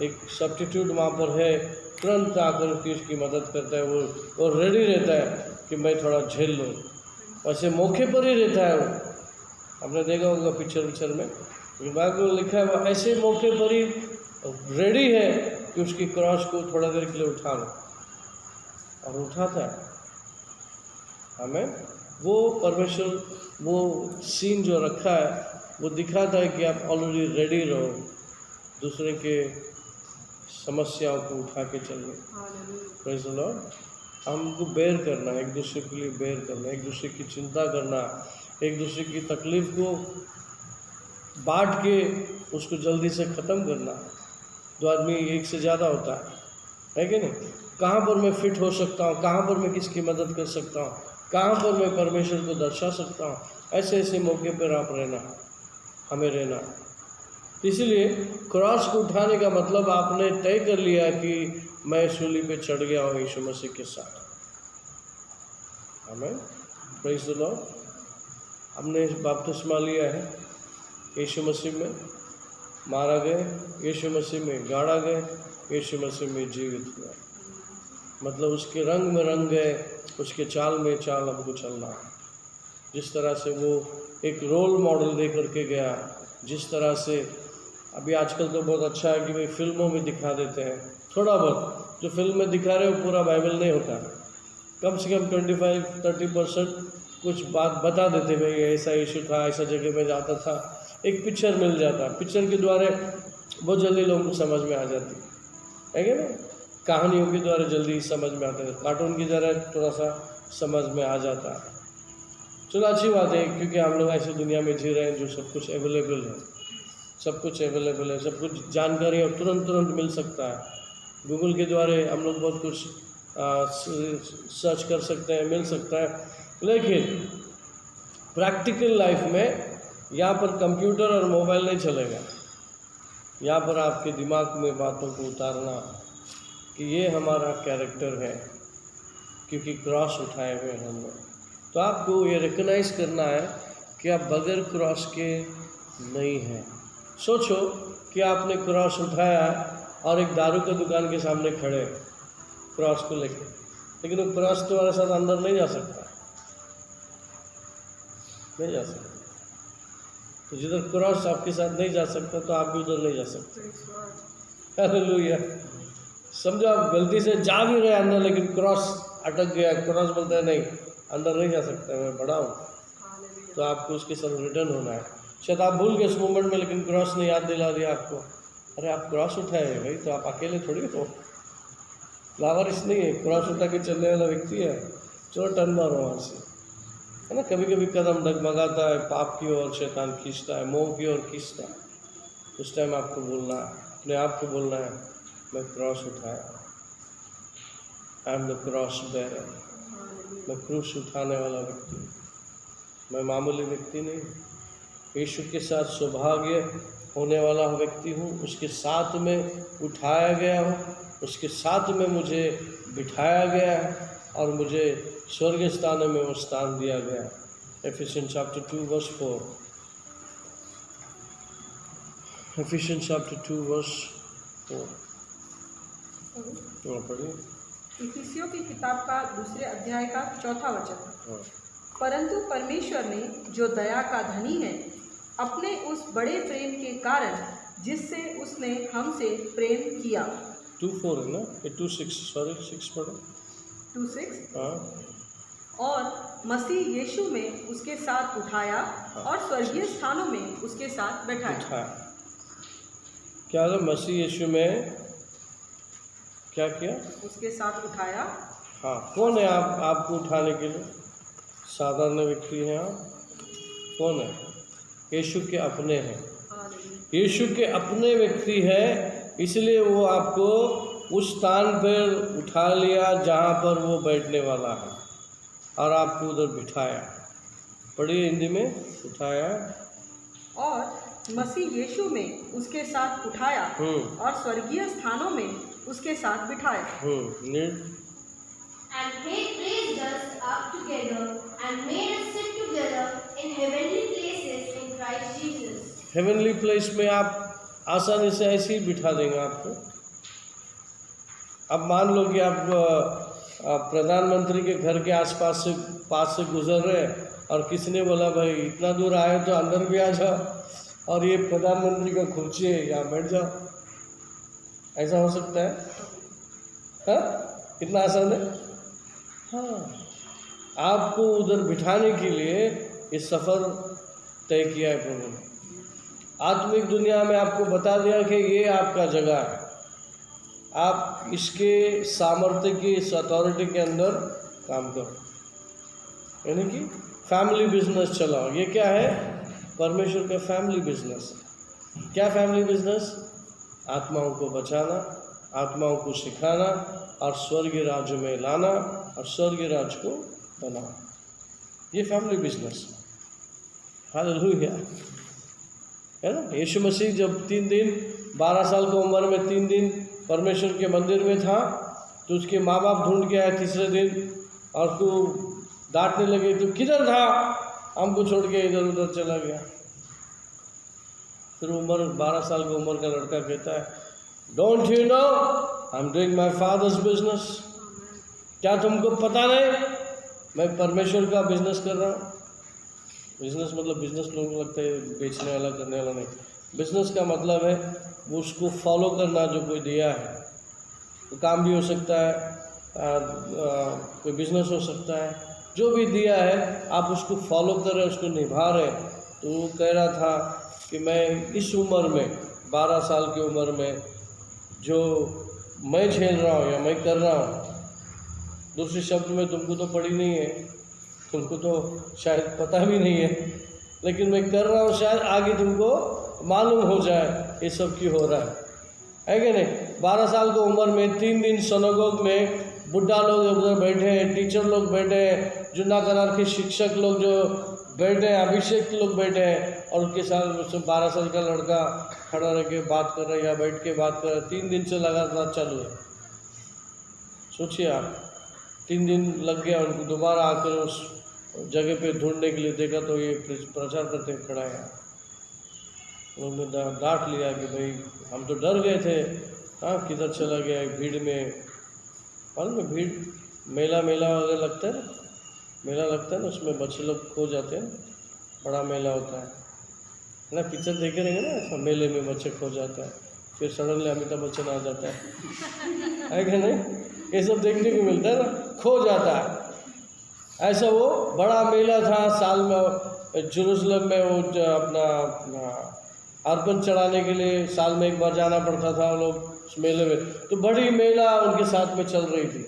एक सब्स्टिट्यूट वहाँ पर है, तुरंत आकर के उसकी मदद करता है, वो रेडी रहता है कि मैं थोड़ा झेल लूँ, वैसे मौके पर ही रहता है वो। आपने देखा होगा पिक्चर में, बाइबल में लिखा है वो ऐसे मौके पर ही रेडी है कि उसकी क्रॉस को थोड़ा देर के लिए उठा लो, और उठाता है हमें। वो परमेश्वर, वो सीन जो रखा है वो दिखाता है कि आप ऑलरेडी रेडी रहो दूसरे के समस्याओं को उठा के चलिए। Praise the Lord. हमको बेयर करना, एक दूसरे के लिए बेयर करना, एक दूसरे की चिंता करना, एक दूसरे की तकलीफ को बांट के उसको जल्दी से ख़त्म करना। 2 आदमी एक से ज़्यादा होता है कि नहीं? कहाँ पर मैं फिट हो सकता हूँ, कहाँ पर मैं किसकी मदद कर सकता हूँ, कहाँ पर मैं परमेश्वर को दर्शा सकता हूँ, ऐसे ऐसे मौके पर आप रहना, हमें रहना। इसीलिए क्रॉस को उठाने का मतलब आपने तय कर लिया कि मैं सूली पे चढ़ गया हूँ यीशु मसीह के साथ। आमीन, प्रेज़ द लॉर्ड। हमने बपतिस्मा लिया है, यीशु मसीह में मारा गए, यीशु मसीह में गाड़ा गए, यीशु मसीह में जीवित हुआ। मतलब उसके रंग में रंग गए, उसके चाल में चाल हमको चलना है। जिस तरह से वो एक रोल मॉडल दे करके गया, जिस तरह से अभी आजकल तो बहुत अच्छा है कि भाई फिल्मों में दिखा देते हैं, थोड़ा बहुत जो फिल्म में दिखा रहे हो पूरा बाइबल नहीं होता, कम से कम 25-30% कुछ बात बता देते, भाई ऐसा इशू था, ऐसा जगह में जाता था, एक पिक्चर मिल जाता। पिक्चर के द्वारा बहुत जल्दी लोगों को समझ में आ जाती है कि ना, कहानियों के द्वारा जल्दी समझ में आता है, कार्टून की तरह थोड़ा सा समझ में आ जाता है। चलो अच्छी बात है, क्योंकि हम लोग ऐसी दुनिया में जी रहे हैं जो सब कुछ अवेलेबल है, सब कुछ अवेलेबल है, सब कुछ जानकारी अब तुरंत मिल सकता है। गूगल के द्वारा हम लोग बहुत कुछ सर्च कर सकते हैं, मिल सकता है। लेकिन प्रैक्टिकल लाइफ में यहाँ पर कंप्यूटर और मोबाइल नहीं चलेगा। यहाँ पर आपके दिमाग में बातों को उतारना कि ये हमारा कैरेक्टर है, क्योंकि क्रॉस उठाए हुए हैं हम लोग। तो आपको ये रिकग्नाइज करना है कि आप बगैर क्रॉस के नहीं हैं। सोचो कि आपने क्रॉस उठाया और एक दारू की दुकान के सामने खड़े क्रॉस को लेकर, लेकिन वो क्रॉस तुम्हारे साथ अंदर नहीं जा सकता, नहीं जा सकता। तो जिधर क्रॉस आपके साथ नहीं जा सकता तो आप भी उधर नहीं जा सकते। हालेलुया। समझो आप गलती से जा भी रहे अंदर, लेकिन क्रॉस अटक गया, क्रॉस बोलता है नहीं अंदर नहीं जा सकता, मैं बड़ा हूँ, तो आपको उसके साथ रिटर्न होना है। शायद आप भूल गए उस मोमेंट में, लेकिन क्रॉस ने याद दिला दिया आपको, अरे आप क्रॉस उठाए भाई, तो आप अकेले थोड़ी हो, लावारिस नहीं है, क्रॉस उठा के चलने वाला व्यक्ति है। चलो टर्न मारो वहाँ से, है ना। कभी कभी कदम डगमगाता है, पाप की ओर शैतान खींचता है, मोह की ओर खींचता है। उस टाइम आपको बोलना है, अपने आप को बोलना है, मैं क्रॉस उठाया, I am the cross bearer, मैं क्रूस उठाने वाला व्यक्ति, मैं मामूली व्यक्ति नहीं, यीशु के साथ सौभाग्य होने वाला व्यक्ति हूँ, उसके साथ में उठाया गया हूँ, उसके साथ में मुझे बिठाया गया है और मुझे स्वर्ग स्थानों में वो स्थान दिया गया है। Ephesians chapter 2 verse 4। Ephesians chapter 2 verse 4 पढ़िए। इफिसियों की किताब का 2 अध्याय का 4 वचन। परंतु परमेश्वर ने जो दया का धनी है, अपने उस बड़े प्रेम के कारण जिससे उसने हमसे प्रेम किया। 2:4 है ना, ये 2:6, सॉरी 6 पढ़ो। 2:6। हाँ। और मसीह यीशु में उसके साथ उठाया और स्वर्गीय स्थानों में उसके साथ बैठाया। क्या है? मसीह यीशु में क्या किया? उसके साथ उठाया। हाँ। कौन है आपको उठाने के लिए? साधारण व्यक्ति हैं आप? कौन है? यीशु के अपने हैं। यीशु के अपने व्यक्ति है, इसलिए वो आपको उस स्थान पर उठा लिया जहाँ पर वो बैठने वाला है और आपको उधर बिठाया। पढ़िए हिंदी में, उठाया और मसीह यीशु में उसके साथ उठाया और स्वर्गीय स्थानों में उसके साथ बिठाया। And he raised us up together and made us sit together in heavenly places in Christ Jesus. Heavenly place में आप आसानी से ऐसे ही बिठा देंगे आपको। अब मान लो कि आप प्रधानमंत्री के घर के पास से गुजर रहे हैं और किसी ने बोला भाई इतना दूर आए तो अंदर भी आ जाओ और ये प्रधानमंत्री का कुर्सी है, यहाँ बैठ जाओ। ऐसा हो सकता है? हाँ, कितना आसान है। हाँ, आपको उधर बिठाने के लिए ये सफ़र तय किया है प्रभु ने। आत्मिक दुनिया में आपको बता दिया कि ये आपका जगह है, आप इसके सामर्थ्य की, इस अथॉरिटी के अंदर काम करो, यानी कि फैमिली बिजनेस चलाओ। ये क्या है? परमेश्वर का फैमिली बिजनेस। क्या फैमिली बिजनेस? आत्माओं को बचाना, आत्माओं को सिखाना और स्वर्गीय राज्य में लाना और स्वर्गीय राज्य को बनाना, ये फैमिली बिजनेस। हालेलुया, है ना। यीशु मसीह जब 3 दिन 12 साल की उम्र में 3 दिन परमेश्वर के मंदिर में था, तो उसके माँ बाप ढूंढ के आए तीसरे दिन और उसको डांटने लगे, तो किधर था, हमको छोड़ के इधर उधर चला गया। फिर 12 साल की उम्र का लड़का कहता है, don't you know I am doing my father's business. क्या तुमको पता नहीं मैं परमेश्वर का बिजनेस कर रहा हूँ? बिजनेस मतलब बिजनेस लोगों को लगता है बेचने वाला, करने वाला नहीं। बिजनेस का मतलब है वो उसको फॉलो करना, जो कोई दिया है। तो काम भी हो सकता है, कोई बिजनेस हो सकता है, जो भी दिया है आप उसको फॉलो कर रहे हैं, उसको निभा रहे हैं। तो वो कह रहा था कि मैं इस उम्र में 12 साल की उम्र में जो मैं झेल रहा हूँ या मैं कर रहा हूँ, दूसरे शब्द में तुमको तो पड़ी नहीं है, तुमको तो शायद पता भी नहीं है, लेकिन मैं कर रहा हूँ, शायद आगे तुमको मालूम हो जाए ये सब क्यों हो रहा है कि नहीं। 12 साल की उम्र में 3 दिन सिनेगोग में बुढ़ा लोग उधर बैठे हैं, टीचर लोग बैठे हैं, जुन्ना करार के शिक्षक लोग जो बैठे हैं, अभिषेक लोग बैठे हैं, और उनके साथ 12 साल का लड़का खड़ा रह के बात कर रहा है या बैठ के बात कर रहा है। 3 दिन से लगातार चालू है। सोचिए आप, 3 दिन लग गया उनको दोबारा आकर उस जगह पे ढूंढने के लिए। देखा तो ये प्रचार करते खड़ा है। उन्होंने डांट लिया कि भाई हम तो डर गए थे, हाँ किधर चला गया। भीड़ में, मालूम है भीड़, मेला वगैरह लगता है ना, मेला लगता है ना, उसमें बच्चे लोग खो जाते हैं, बड़ा मेला होता है। ना पिक्चर देखे रहेंगे ना, ऐसा मेले में बच्चे खो जाता है, फिर सडनली अमिताभ बच्चन आ जाता है कि नहीं? ये सब देखने को मिलता है ना, खो जाता है। ऐसा वो बड़ा मेला था साल में जेरूसलम में, वो अपना अर्पण चढ़ाने के लिए साल में एक बार जाना पड़ता था वो लोग उस मेले में। तो बड़ी मेला उनके साथ में चल रही थी,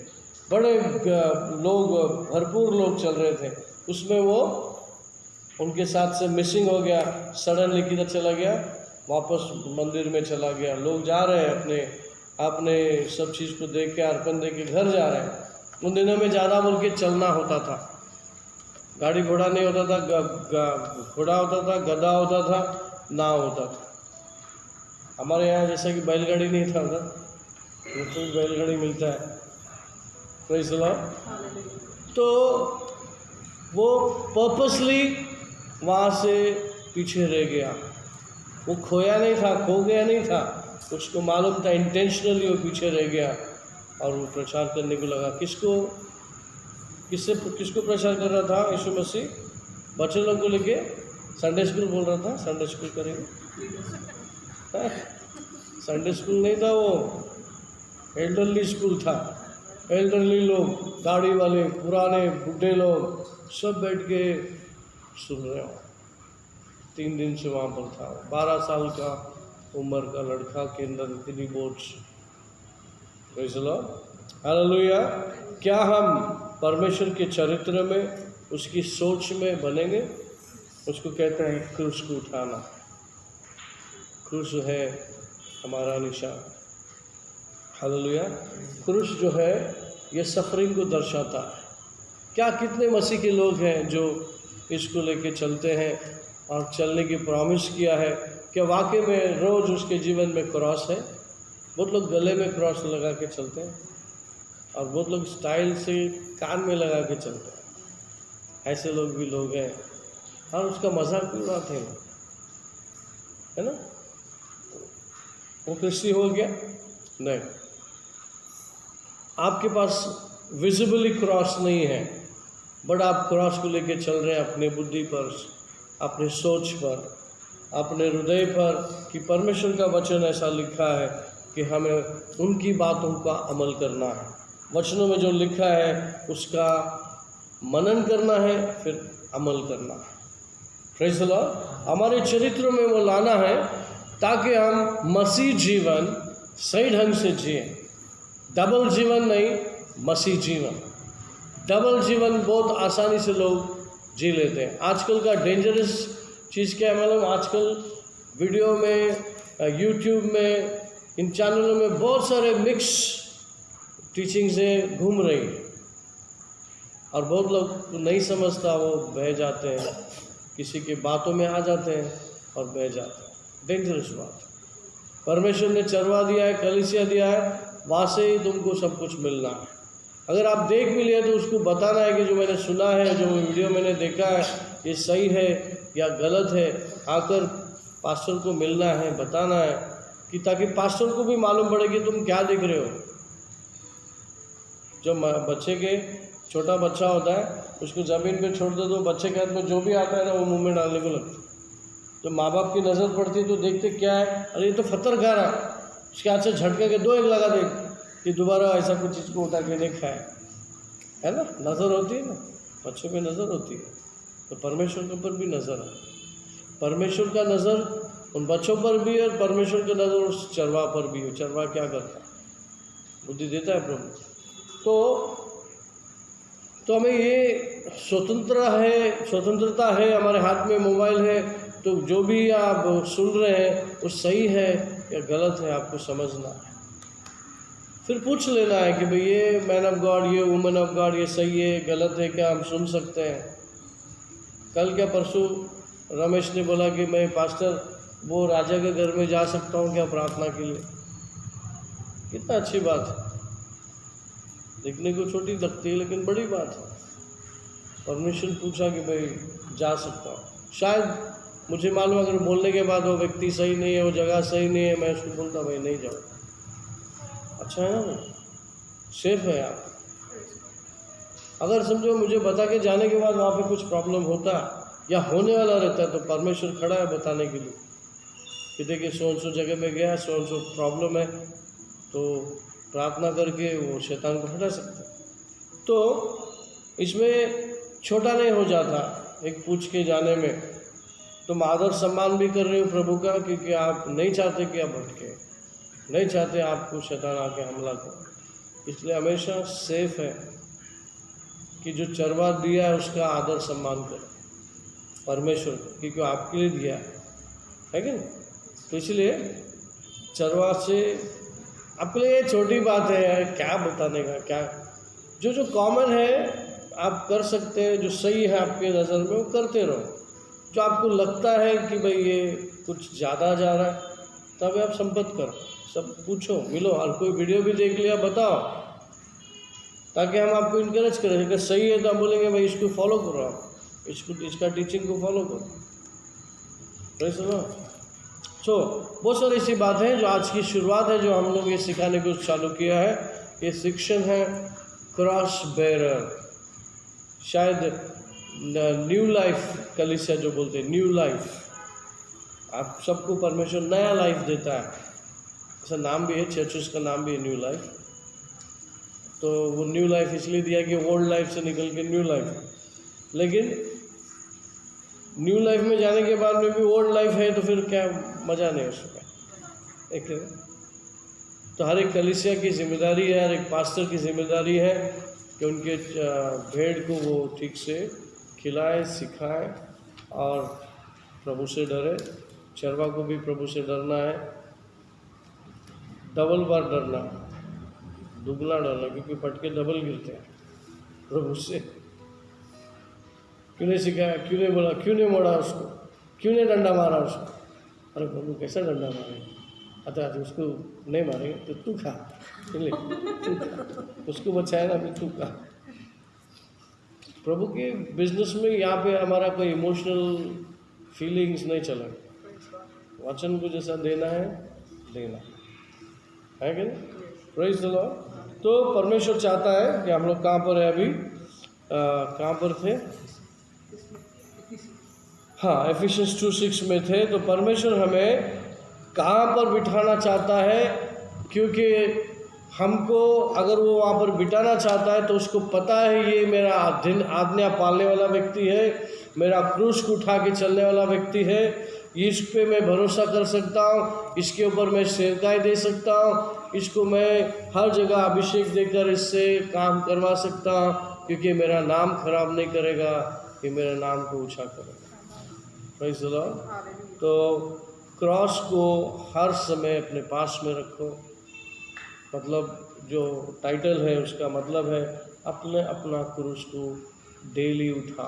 बड़े लोग, भरपूर लोग चल रहे थे उसमें। वो उनके साथ से मिसिंग हो गया, सडनली किधर चला गया, वापस मंदिर में चला गया। लोग जा रहे हैं अपने सब चीज़ को देख के, अर्पण दे के घर जा रहे हैं। उन दिनों में ज़्यादा बोल के चलना होता था, गाड़ी घोड़ा नहीं होता था, घोड़ा होता था, गधा होता था, नाव होता था। हमारे यहाँ जैसा कि बैलगाड़ी नहीं था उधर, तो बैलगाड़ी मिलता है, प्रेज़ द लॉर्ड। तो वो पर्पसली वहाँ से पीछे रह गया। वो खोया नहीं था, खो गया नहीं था, उसको मालूम था इंटेंशनली वो पीछे रह गया और वो प्रचार करने को लगा। किसको प्रचार कर रहा था? यीशु मसीह बच्चे लोग को लेके संडे स्कूल बोल रहा था। संडे स्कूल करेंगे, संडे स्कूल नहीं था वो, एल्डरली स्कूल था। एल्डरली लोग, दाढ़ी वाले, पुराने बुढ़े लोग सब बैठ के सुन रहे हो। 3 दिन से वहाँ पर था। 12 साल का उम्र का लड़का के अंदर इतनी बोझ। Praise the lord, hallelujah. क्या हम परमेश्वर के चरित्र में, उसकी सोच में बनेंगे? उसको कहते हैं क्रूस को उठाना। क्रूस है हमारा निशान, हालेलुया। क्रूस जो है ये सफरिंग को दर्शाता है। क्या कितने मसीह के लोग हैं जो इसको लेके चलते हैं और चलने की प्रॉमिस किया है? क्या वाकई में रोज़ उसके जीवन में क्रॉस है? बहुत लोग गले में क्रॉस लगा के चलते हैं और बहुत लोग स्टाइल से कान में लगा के चलते हैं। ऐसे लोग भी लोग हैं और उसका मजाक भी उड़ाते हैं, है ना? वो क्रिश्चियन हो गया? नहीं। आपके पास विजिबली क्रॉस नहीं है, बट आप क्रॉस को लेके चल रहे हैं अपने बुद्धि पर, अपने सोच पर, अपने हृदय पर, कि परमेश्वर का वचन ऐसा लिखा है कि हमें उनकी बातों का अमल करना है। वचनों में जो लिखा है उसका मनन करना है, फिर अमल करना है। Praise the Lord. हमारे चरित्र में वो लाना है ताकि हम मसीह जीवन सही ढंग से जिए। डबल जीवन नहीं, मसीह जीवन। डबल जीवन बहुत आसानी से लोग जी लेते हैं। आजकल का डेंजरस चीज़ क्या है मालूम? आजकल वीडियो में, यूट्यूब में, इन चैनलों में बहुत सारे मिक्स टीचिंग से घूम रही है और बहुत लोग नहीं समझता, वो बह जाते हैं, किसी की बातों में आ जाते हैं और बह जाते हैं। डेंजरस बात। परमेश्वर ने चरवा दिया है, कलीसिया दिया है, वहाँ से ही तुमको सब कुछ मिलना है। अगर आप देख भी लिए तो उसको बताना है कि जो मैंने सुना है, जो वीडियो मैंने देखा है, ये सही है या गलत है। आकर पास्टर को मिलना है, बताना है, कि ताकि पास्टर को भी मालूम पड़े कि तुम क्या देख रहे हो। जो बच्चे के छोटा बच्चा होता है, उसको ज़मीन पे छोड़ दो तो बच्चे के हाथ में जो भी आता है ना वो मुंह में डालने को लगता है। तो माँ बाप की नज़र पड़ती है तो देखते क्या है, अरे ये तो फतर खा रहा है, उसके हाथ से झटके के 2 एक लगा दे कि दोबारा ऐसा कुछ चीज़ को उठा के नहीं खाए, है ना? नज़र होती है ना, बच्चों पे नज़र होती है। तो परमेश्वर के ऊपर भी नज़र है। परमेश्वर का नज़र उन बच्चों पर भी है और परमेश्वर का नज़र उस चरवा पर भी है। चरवा क्या करता है? बुद्धि देता है प्रभु। तो हमें ये स्वतंत्रता है, हमारे हाथ में मोबाइल है, तो जो भी आप सुन रहे हैं वो सही है या गलत है, आपको समझना है। फिर पूछ लेना है कि भाई ये मैन ऑफ गॉड, ये वुमन ऑफ गॉड, ये सही है गलत है, क्या हम सुन सकते हैं? कल क्या परसों रमेश ने बोला कि मैं पास्टर वो राजा के घर में जा सकता हूँ क्या प्रार्थना के लिए? कितना अच्छी बात है। देखने को छोटी लगती है लेकिन बड़ी बात है। परमिशन पूछा कि भाई जा सकता हूँ। शायद मुझे मालूम अगर बोलने के बाद वो व्यक्ति सही नहीं है, वो जगह सही नहीं है, मैं उसको बोलता भाई नहीं जाओ। अच्छा है ना भाई, सेफ है आप। अगर समझो मुझे बता के जाने के बाद वहाँ पे कुछ प्रॉब्लम होता या होने वाला रहता है, तो परमेश्वर खड़ा है बताने के लिए कि देखिए सो जगह में गया, सो प्रॉब्लम है, तो प्रार्थना करके वो शैतान को हटा सकता है। तो इसमें छोटा नहीं हो जाता एक पूछ के जाने में। तुम आदर सम्मान भी कर रहे हो प्रभु का, क्योंकि आप नहीं चाहते कि आप भटके, नहीं चाहते आपको शैतान आके हमला करे। इसलिए हमेशा सेफ है कि जो चरवा दिया है उसका आदर सम्मान करो परमेश्वर को, क्योंकि आपके लिए दिया है कि नहीं। तो इसलिए चरवा से आपके लिए छोटी बात है क्या बताने का, क्या जो कॉमन है आप कर सकते हैं, जो सही है आपके नज़र में वो करते रहो। जो आपको लगता है कि भाई ये कुछ ज़्यादा जा रहा है, तब आप संपर्क करो, सब पूछो, मिलो, और कोई वीडियो भी देख लिया बताओ, ताकि हम आपको इनकरेज करें। अगर सही है तो हम बोलेंगे भाई इसको फॉलो करो, आप इसका टीचिंग को फॉलो करो। सो बहुत सारी ऐसी बातें हैं जो आज की शुरुआत है, जो हम लोग ये सिखाने को चालू किया है। ये सेक्शन है क्रॉस बेरर, शायद न्यू लाइफ कलीसिया जो बोलते हैं, न्यू लाइफ। आप सबको परमेश्वर नया लाइफ देता है, ऐसा नाम भी है, चर्चेस का नाम भी है न्यू लाइफ। तो वो न्यू लाइफ इसलिए दिया कि ओल्ड लाइफ से निकल के न्यू लाइफ। लेकिन न्यू लाइफ में जाने के बाद में भी ओल्ड लाइफ है, तो फिर क्या मज़ा नहीं उसका। एक तो हर एक कलीसिया की जिम्मेदारी है, हर एक पास्टर की जिम्मेदारी है कि उनके भेड़ को वो ठीक से खिलाए, सिखाए और प्रभु से डरे। चरवा को भी प्रभु से डरना है, डबल बार डरना, दुगना डरना, क्योंकि फटके डबल गिरते हैं प्रभु से। क्यों नहीं सिखाया, क्यों नहीं बोला, क्यों नहीं मोड़ा उसको, क्यों नहीं डंडा मारा उसको। अरे प्रभु कैसा डंडा मारेंगे, अच्छा उसको नहीं मारेंगे तो तू खा, ले तू खा, उसको बचाए ना, फिर तू खा। प्रभु के बिजनेस में यहाँ पे हमारा कोई इमोशनल फीलिंग्स नहीं चला। वचन को जैसा देना है देना है कि नहीं। Praise the Lord. तो परमेश्वर चाहता है कि हम लोग कहाँ पर है अभी, कहाँ पर थे, हाँ एफिशियंस 2:6 में थे। तो परमेश्वर हमें कहाँ पर बिठाना चाहता है, क्योंकि हमको अगर वो वहाँ पर बिठाना चाहता है तो उसको पता है ये मेरा आज्ञा पालने वाला व्यक्ति है, मेरा क्रूस को उठा के चलने वाला व्यक्ति है, इस पे मैं भरोसा कर सकता हूँ, इसके ऊपर मैं सेवकाई दे सकता हूँ, इसको मैं हर जगह अभिषेक देकर इससे काम करवा सकता हूँ, क्योंकि मेरा नाम खराब नहीं करेगा, ये मेरे नाम को ऊँचा करेगा। Praise the Lord. तो क्रॉस को हर समय अपने पास में रखो। मतलब जो टाइटल है उसका मतलब है अपने अपना क्रूस को डेली उठा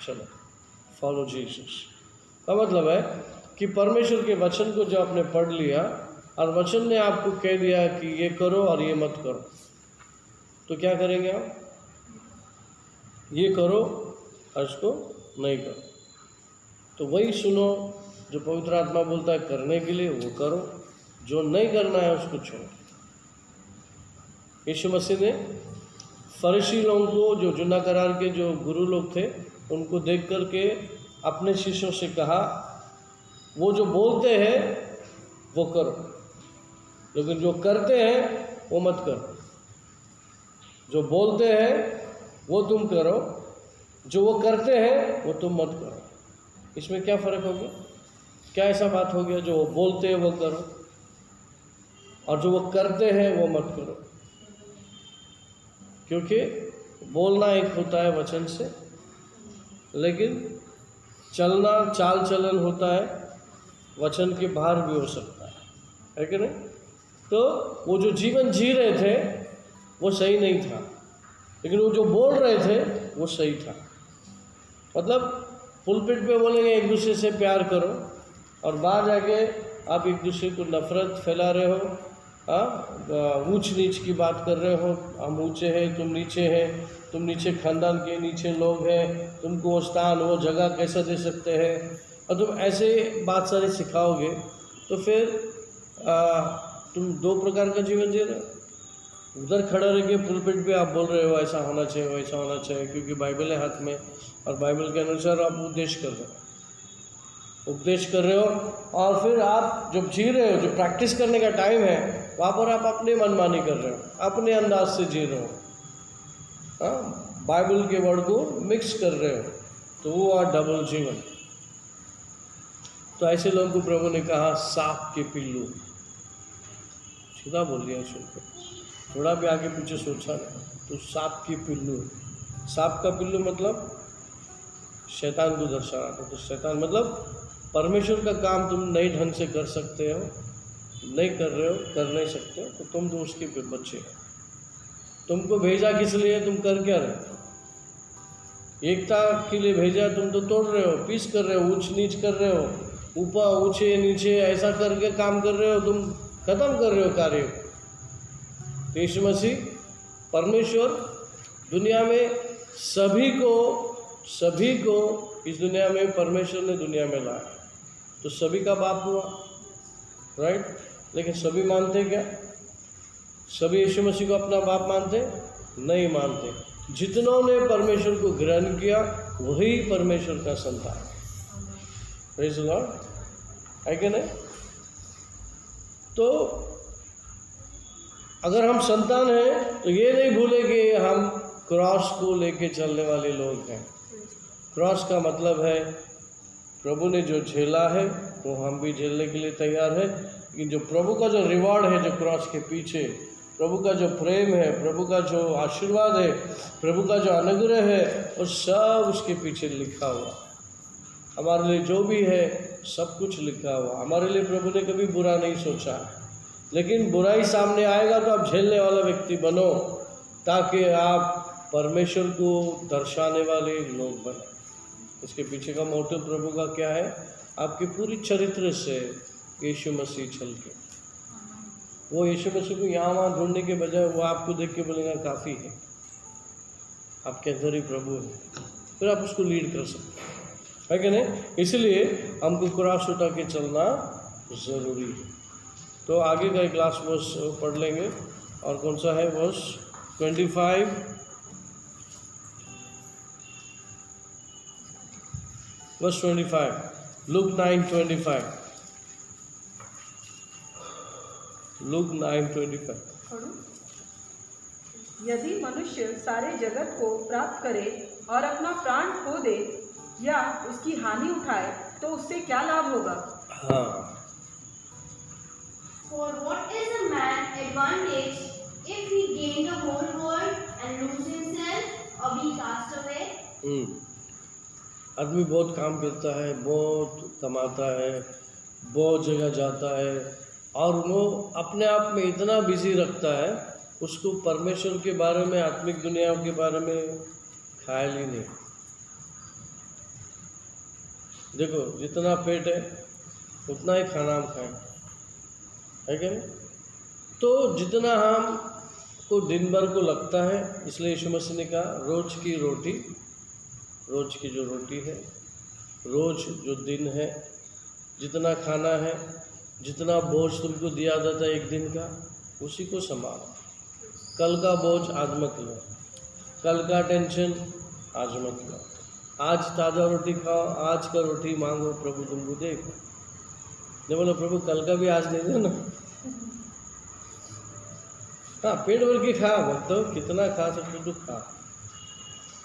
चलो, फॉलो जीसस। का मतलब है कि परमेश्वर के वचन को जो आपने पढ़ लिया और वचन ने आपको कह दिया कि ये करो और ये मत करो, तो क्या करेंगे आप, ये करो और इसको नहीं करो। तो वही सुनो जो पवित्र आत्मा बोलता है करने के लिए, वो करो, जो नहीं करना है उसको छोड़ो। यीशु मसीह ने फरीसी लोगों को, जो जुना करार के जो गुरु लोग थे, उनको देख कर के अपने शिष्यों से कहा, वो जो बोलते हैं वो करो, लेकिन जो करते हैं वो मत करो। जो बोलते हैं वो तुम करो, जो वो करते हैं वो तुम मत करो। इसमें क्या फ़र्क हो गया, क्या ऐसा बात हो गया, जो वो बोलते हैं वो करो और जो वो करते हैं वो मत करो। क्योंकि बोलना एक होता है वचन से, लेकिन चलना चाल चलन होता है वचन के बाहर भी हो सकता है कि नहीं। तो वो जो जीवन जी रहे थे वो सही नहीं था, लेकिन वो जो बोल रहे थे वो सही था। मतलब पुलपिट पे बोलेंगे एक दूसरे से प्यार करो, और बाहर जाके आप एक दूसरे को नफरत फैला रहे हो, ऊंच नीच की बात कर रहे हो, हम ऊंचे हैं तुम नीचे हैं, तुम नीचे खानदान के नीचे लोग हैं, तुमको वो स्थान वो जगह कैसे दे सकते हैं, और तुम ऐसे बात सारी सिखाओगे तो फिर तुम दो प्रकार का जीवन जी रहे हो। उधर खड़ा रह के पुलपिट पे आप बोल रहे हो ऐसा होना चाहिए वैसा होना चाहिए, क्योंकि बाइबल है हाथ में और बाइबल के अनुसार आप उपदेश कर रहे हो, और फिर आप जब जी रहे हो, जो प्रैक्टिस करने का टाइम है वहाँ पर आप अपनी मनमानी कर रहे हो, अपने अंदाज से जी रहे हो, हाँ, बाइबल के वर्ड को मिक्स कर रहे हो, तो वो और डबल जीवन। तो ऐसे लोगों को प्रभु ने कहा सांप के पिल्लू। सीधा बोल दिया सुनकर, थोड़ा भी आगे पीछे सोचा नहीं, तो सांप की पिल्लू। सांप का पिल्लू मतलब शैतान को दर्शाना। तो शैतान मतलब परमेश्वर का काम तुम नए ढंग से कर सकते हो, नहीं कर रहे हो, कर नहीं सकते हो, तो तुम तो उसके बच्चे हो। तुमको भेजा किस लिए, तुम कर क्या रहे हो? एकता के लिए भेजा, तुम तो तोड़ रहे हो, पीस कर रहे हो, ऊंच नीच कर रहे हो, ऊपर ऊंचे नीचे ऐसा करके काम कर रहे हो, तुम खत्म कर रहे हो कार्य। तो यीशु मसीह परमेश्वर दुनिया में सभी को इस दुनिया में परमेश्वर ने दुनिया में लाया, तो सभी का बाप हुआ, राइट। लेकिन सभी मानते क्या? सभी यीशु मसीह को अपना बाप मानते? नहीं मानते। जितनों ने परमेश्वर को ग्रहण किया वही परमेश्वर का संतान। प्रेज़ द लॉर्ड, है कि नहीं? तो अगर हम संतान हैं तो ये नहीं भूले कि हम क्रॉस को लेके चलने वाले लोग हैं। क्रॉस का मतलब है प्रभु ने जो झेला है वो हम भी झेलने के लिए तैयार है, लेकिन जो प्रभु का जो रिवॉर्ड है, जो क्रॉस के पीछे प्रभु का जो प्रेम है, प्रभु का जो आशीर्वाद है, प्रभु का जो अनुग्रह है, वो सब उसके पीछे लिखा हुआ। हमारे लिए जो भी है सब कुछ लिखा हुआ। हमारे लिए प्रभु ने कभी बुरा नहीं सोचा, लेकिन बुराई सामने आएगा तो आप झेलने वाला व्यक्ति बनो, ताकि आप परमेश्वर को दर्शाने वाले लोग बने। इसके पीछे का मोटिव प्रभु का क्या है? आपकी पूरी चरित्र से यीशु मसीह छलके। वो यीशु मसीह को यहाँ वहाँ ढूंढने के बजाय वो आपको देख के बोलेगा काफ़ी है, आपके अंदर ही प्रभु है, फिर आप उसको लीड कर सकते हैं, कि नहीं? इसलिए हमको क्रॉस उठा के चलना ज़रूरी है। तो आगे का एक लास्ट वर्स पढ़ लेंगे, और कौन सा है? Verse 25, verse 25, Luke 9:25, Luke 9:25। यदि मनुष्य सारे जगत को प्राप्त करे और अपना प्राण खो दे या उसकी हानि उठाए तो उससे क्या लाभ होगा? हाँ, For what is a man advantage if he gain the whole world and lose himself or be cast away? आदमी बहुत काम करता है, बहुत कमाता है, बहुत जगह जाता है, और वो अपने आप में इतना बिजी रखता है, उसको परमेश्वर के बारे में, आत्मिक दुनिया के बारे में ख्याल ही नहीं। देखो, जितना पेट है उतना ही खाना हम खाएं, है क्या? तो जितना हम को दिन भर को लगता है, इसलिए यीशु मसीह ने कहा रोज़ की रोटी, रोज़ की जो रोटी है, रोज़ जो दिन है, जितना खाना है, जितना बोझ तुमको दिया जाता है एक दिन का, उसी को संभालो। कल का बोझ आज मत लो, कल का टेंशन आज मत लो। आज ताज़ा रोटी खाओ, आज का रोटी मांगो, प्रभु तुमको देगा। नहीं बोलो प्रभु कल का भी आज नहीं देना। हाँ, पेट भर के खा, तो कितना खा सकते तो खा,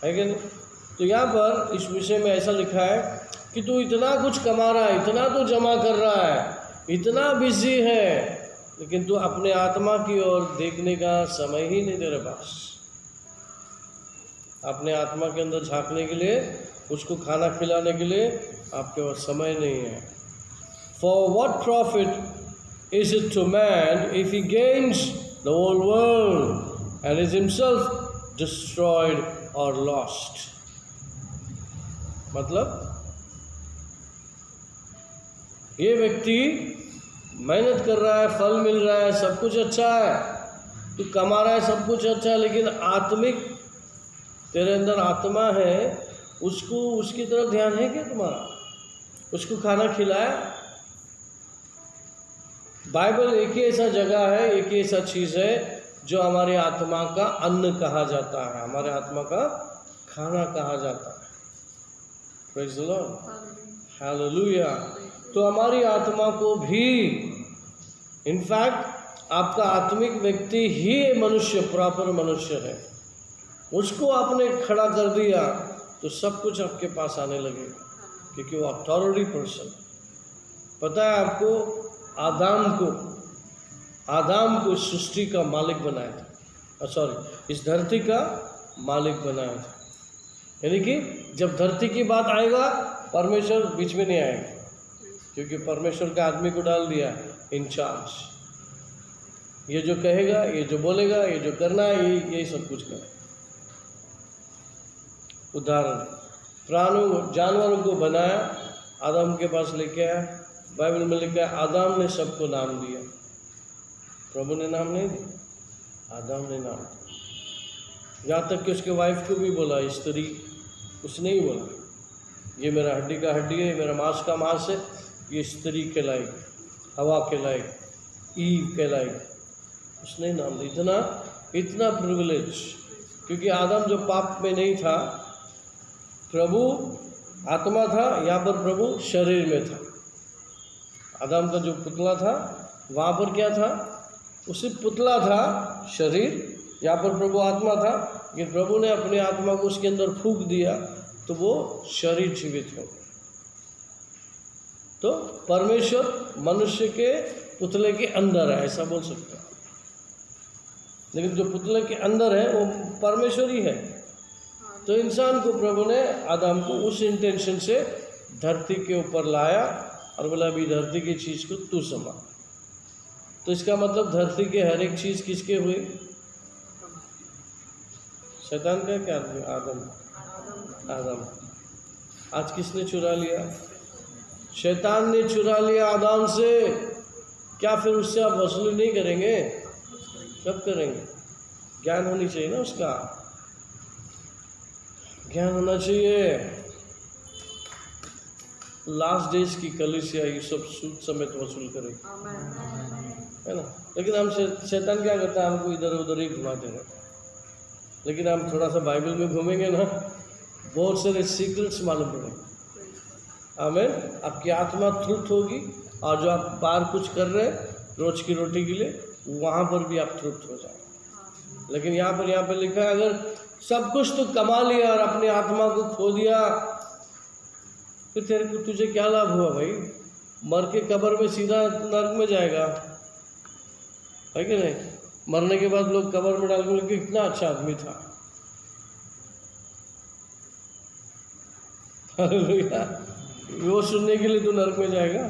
है कि नहीं? तो यहाँ पर इस विषय में ऐसा लिखा है कि तू इतना कुछ कमा रहा है, इतना तो जमा कर रहा है, इतना बिजी है, लेकिन तू अपने आत्मा की ओर देखने का समय ही नहीं तेरे पास। अपने आत्मा के अंदर झांकने के लिए, उसको खाना खिलाने के लिए आपके पास समय नहीं है। For what profit is it to man if he gains the whole world and is himself destroyed or lost? मतलब ये व्यक्ति मेहनत कर रहा है, फल मिल रहा है, सब कुछ अच्छा है, तू कमा रहा है, सब कुछ अच्छा है, लेकिन आत्मिक तेरे अंदर आत्मा है, उसको उसकी तरफ ध्यान है क्या तुम्हारा? उसको खाना खिलाया? बाइबल एक ही ऐसा जगह है, एक ही ऐसा चीज़ है जो हमारी आत्मा का अन्न कहा जाता है, हमारे आत्मा का खाना कहा जाता है। Praise the lord, hallelujah. तो हमारी आत्मा को भी, इनफैक्ट आपका आत्मिक व्यक्ति ही मनुष्य, प्रॉपर मनुष्य है, उसको आपने खड़ा कर दिया तो सब कुछ आपके पास आने लगेगा, क्योंकि वो अथॉरिटी पर्सन। पता है आपको, आदाम को इस सृष्टि का मालिक बनाया था, सॉरी इस धरती का मालिक बनाया था। यानी कि जब धरती की बात आएगा परमेश्वर बीच में नहीं आएगा, क्योंकि परमेश्वर का आदमी को डाल दिया इंचार्ज। ये जो कहेगा, ये जो बोलेगा, ये जो करना है, यही सब कुछ करे। उदाहरण, प्राणों जानवरों को बनाया, आदम के पास लेके आया। बाइबल में लिखा है आदम ने सबको नाम दिया, प्रभु ने नाम नहीं दिया, आदम ने नाम दिया। यहाँ तक कि उसके वाइफ को भी बोला स्त्री, उसने ही बोला ये मेरा हड्डी का हड्डी है, मेरा मांस का मांस है, ये स्त्री कहलाएगी, हवा कहलाएगी, ईव कहलाएगी, उसने नाम दिया। इतना प्रिविलेज, क्योंकि आदम जो पाप में नहीं था, प्रभु आत्मा था, यहाँ पर प्रभु शरीर में था। आदम का जो पुतला था वहाँ पर क्या था, उसी पुतला था शरीर, यहाँ पर प्रभु आत्मा था, लेकिन प्रभु ने अपनी आत्मा को उसके अंदर फूंक दिया तो वो शरीर जीवित हो। तो परमेश्वर मनुष्य के पुतले के अंदर है, ऐसा बोल सकते हैं, लेकिन जो पुतले के अंदर है वो परमेश्वर ही है। तो इंसान को प्रभु ने, आदम को उस इंटेंशन से धरती के ऊपर लाया और बोला अभी धरती की चीज़ को तू संभाल। तो इसका मतलब धरती के हर एक चीज़ किसके हुई, शैतान का क्या, आदम। आज किसने चुरा लिया, शैतान ने चुरा लिया आदम से। क्या फिर उससे आप वसूली नहीं करेंगे, कब करेंगे? ज्ञान होनी चाहिए ना, उसका ज्ञान होना चाहिए। लास्ट डेज की कलीसिया ये सब सूद समेत वसूल करेगी, है ना। लेकिन हम शैतान क्या करता है, हमको इधर उधर ही घुमा देगा। लेकिन हम थोड़ा सा बाइबल में घूमेंगे ना, बहुत सारे सीक्रेट्स मालूम पड़ेंगे। आमीन। आपकी आत्मा तृप्त होगी, और जो आप बाहर कुछ कर रहे हैं रोज की रोटी के लिए, वहाँ पर भी आप तृप्त हो जाए। लेकिन यहाँ पर लिखा है अगर सब कुछ तो कमा लिया और अपनी आत्मा को खो दिया, फिर तुझे क्या लाभ हुआ भाई? मर के कब्र में सीधा नरक में जाएगा, है कि नहीं? मरने के बाद लोग कब्र में डाल के इतना अच्छा आदमी था, वो सुनने के लिए तो नरक में जाएगा।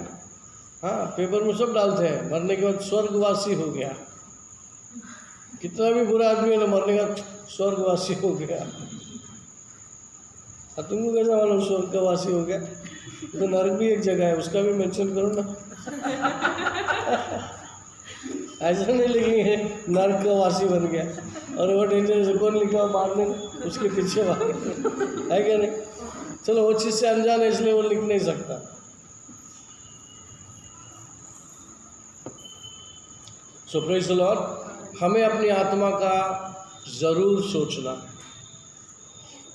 हाँ, पेपर में सब डालते हैं, मरने के बाद स्वर्गवासी हो गया। कितना भी बुरा आदमी है ना, मरने के बाद स्वर्गवासी हो गया। और तुमको कैसा मालूम स्वर्गवासी हो गया? तो नरक भी एक जगह है, उसका भी मेंशन करो ना। ऐसा नहीं लिखेंगे नरक का वासी बन गया, और वो डेंजर से कौन लिखा मारने, उसके पीछे भाग है क्या नहीं? चलो वो चीज़ से अनजान है इसलिए वो लिख नहीं सकता। सो प्रेज़ द लॉर्ड, हमें अपनी आत्मा का ज़रूर सोचना।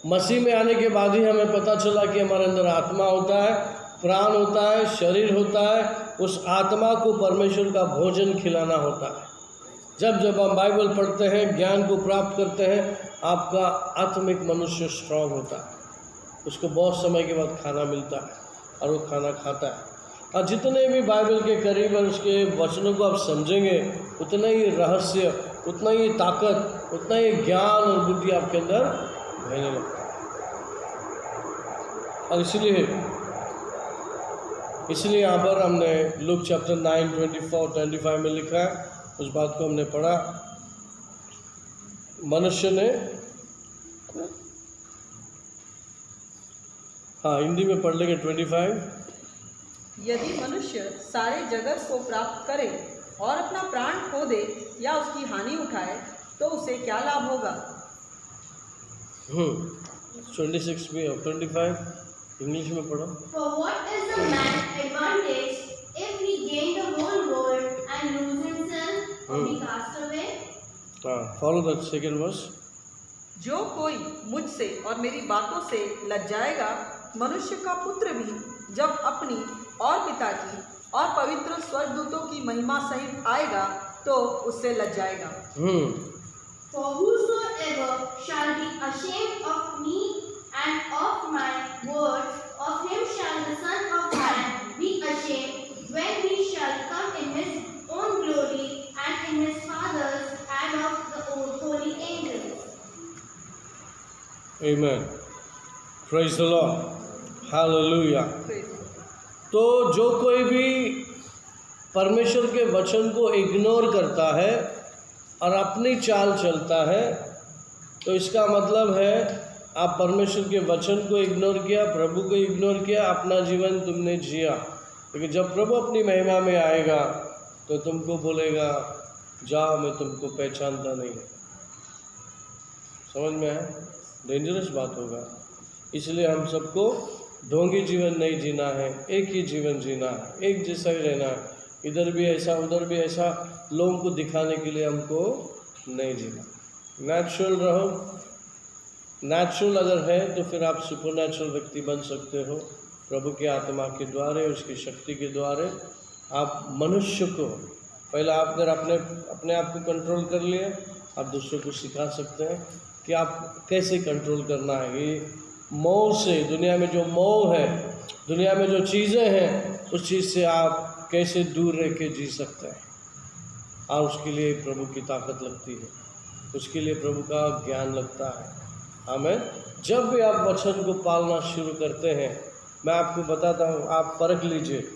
मसीह में आने के बाद ही हमें पता चला कि हमारे अंदर आत्मा होता है, प्राण होता है, शरीर होता है। उस आत्मा को परमेश्वर का भोजन खिलाना होता है। जब जब हम बाइबल पढ़ते हैं, ज्ञान को प्राप्त करते हैं, आपका आत्मिक मनुष्य स्ट्रांग होता है। उसको बहुत समय के बाद खाना मिलता है और वो खाना खाता है। और जितने भी बाइबल के करीब और उसके वचनों को आप समझेंगे, उतना ही रहस्य, उतना ही ताकत, उतना ही ज्ञान और बुद्धि आपके अंदर रहने लगता है। और इसलिए यहाँ पर हमने लूक चैप्टर 9, 24-25 में लिखा है, उस बात को हमने पढ़ा। मनुष्य ने, हाँ हिंदी में पढ़ लेंगे 25। यदि मनुष्य सारे जगत को प्राप्त करे और अपना प्राण खो दे या उसकी हानि उठाए तो उसे क्या लाभ होगा? 26 में और 25 इंग्लिश में पढ़ो। For what is the man's advantage if he gain the whole world and lose himself or be cast away? Follow the second verse. जो कोई मुझसे और मेरी बातों से लज्जाएगा, मनुष्य का पुत्र भी जब अपनी और पिता की और पवित्र स्वर्गदूतों की महिमा सहित आएगा तो उससे लज्जाएगा। For whosoever shall be ashamed of me and of my words, of him shall the Son of Man be ashamed when he shall come in his own glory and in his Father's and of the holy angels. Amen. Praise the Lord. Hallelujah. तो जो कोई भी परमेश्वर के वचन को ignore करता है और अपनी चाल चलता है, तो इसका मतलब है आप परमेश्वर के वचन को इग्नोर किया, प्रभु को इग्नोर किया, अपना जीवन तुमने जिया। लेकिन जब प्रभु अपनी महिमा में आएगा तो तुमको बोलेगा जाओ, मैं तुमको पहचानता नहीं। समझ में है? डेंजरस बात होगा। इसलिए हम सबको ढोंगी जीवन नहीं जीना है, एक ही जीवन जीना है, एक जैसा ही रहना है। इधर भी ऐसा उधर भी ऐसा लोगों को दिखाने के लिए हमको नहीं जीना। नेचुरल रहो। नेचुरल अगर है तो फिर आप सुपर नेचुरल व्यक्ति बन सकते हो। प्रभु की आत्मा के द्वारा, उसकी शक्ति के द्वारा आप मनुष्य को, पहले आप अगर अपने आप को कंट्रोल कर लिए, आप दूसरों को सिखा सकते हैं कि आप कैसे कंट्रोल करना है। ये मोह से, दुनिया में जो मोह है, दुनिया में जो चीज़ें हैं, उस चीज़ से आप कैसे दूर रह के जी सकते हैं। और उसके लिए प्रभु की ताकत लगती है, उसके लिए प्रभु का ज्ञान लगता है। हमें जब भी आप वचन को पालना शुरू करते हैं, मैं आपको बताता हूँ, आप परख लीजिए,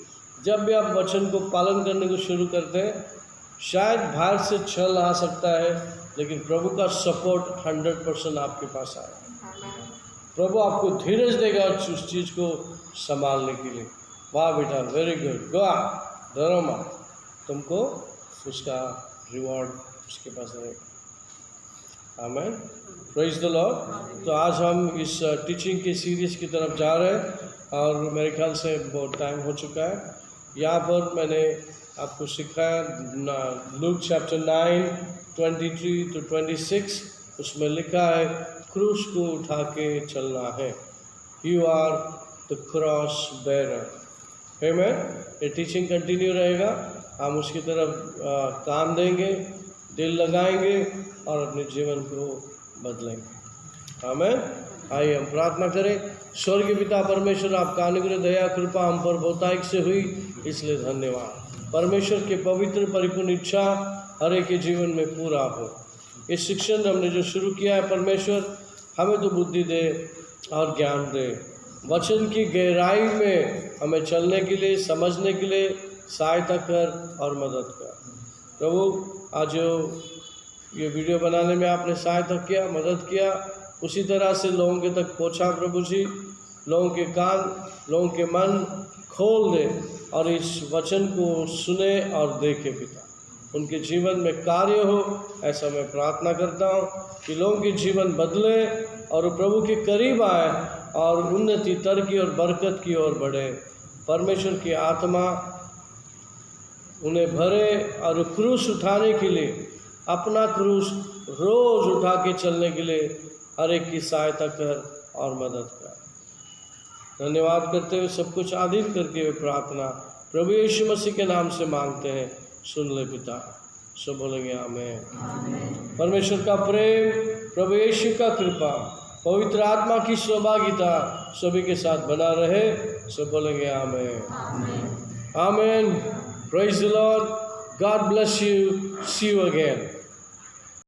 जब भी आप वचन को पालन करने को शुरू करते हैं, शायद बाहर से छल आ सकता है, लेकिन प्रभु का सपोर्ट 100% आपके पास आएगा। प्रभु आपको धीरज देगा उस चीज़ को संभालने के लिए। वाह बेटा, वेरी गुड, गो, डरो मत, तुमको उसका रिवॉर्ड उसके पास रहेगा। आमीन, प्रेज द लॉर्ड। तो आज हम इस टीचिंग के सीरीज की तरफ जा रहे हैं और मेरे ख्याल से बहुत टाइम हो चुका है। यहाँ पर मैंने आपको सिखाया लूक चैप्टर 9 23 to 26, उसमें लिखा है क्रूस को उठा के चलना है। You are the cross bearer. आमीन। ये टीचिंग कंटिन्यू रहेगा, हम उसकी तरफ काम देंगे, दिल लगाएंगे और अपने जीवन को बदलेंगे। आमीन। आइए हम प्रार्थना करें। स्वर्गीय पिता परमेश्वर, आपका अनुग्रह दया कृपा हम पर बहुतायत से हुई, इसलिए धन्यवाद। परमेश्वर के पवित्र परिपूर्ण इच्छा हर एक के जीवन में पूरा हो। इस शिक्षण हमने जो शुरू किया है, परमेश्वर हमें तो बुद्धि दे और ज्ञान दे, वचन की गहराई में हमें चलने के लिए, समझने के लिए सहायता कर और मदद कर। प्रभु आज जो ये वीडियो बनाने में आपने सहायता किया, मदद किया, उसी तरह से लोगों के तक पहुँचा। प्रभु जी, लोगों के कान, लोगों के मन खोल दे और इस वचन को सुने और देखे पिता, उनके जीवन में कार्य हो, ऐसा मैं प्रार्थना करता हूँ कि लोगों के जीवन बदले और प्रभु के करीब आए और उन्नति, तरक्की और बरकत की ओर बढ़े। परमेश्वर की आत्मा उन्हें भरे और क्रूस उठाने के लिए, अपना क्रूस रोज उठा के चलने के लिए हर एक की सहायता कर और मदद कर। धन्यवाद करते हुए सब कुछ अधीन करके हुए प्रार्थना प्रभु यीशु मसीह के नाम से मांगते हैं, सुन ले पिता। सब बोलेंगे आमीन। परमेश्वर का प्रेम, प्रभु यीशु का कृपा, पवित्र आत्मा की सहभागिता सभी के साथ बना रहे। सब बोलेंगे आमीन। आमीन। Praise the Lord. God bless you. See you again.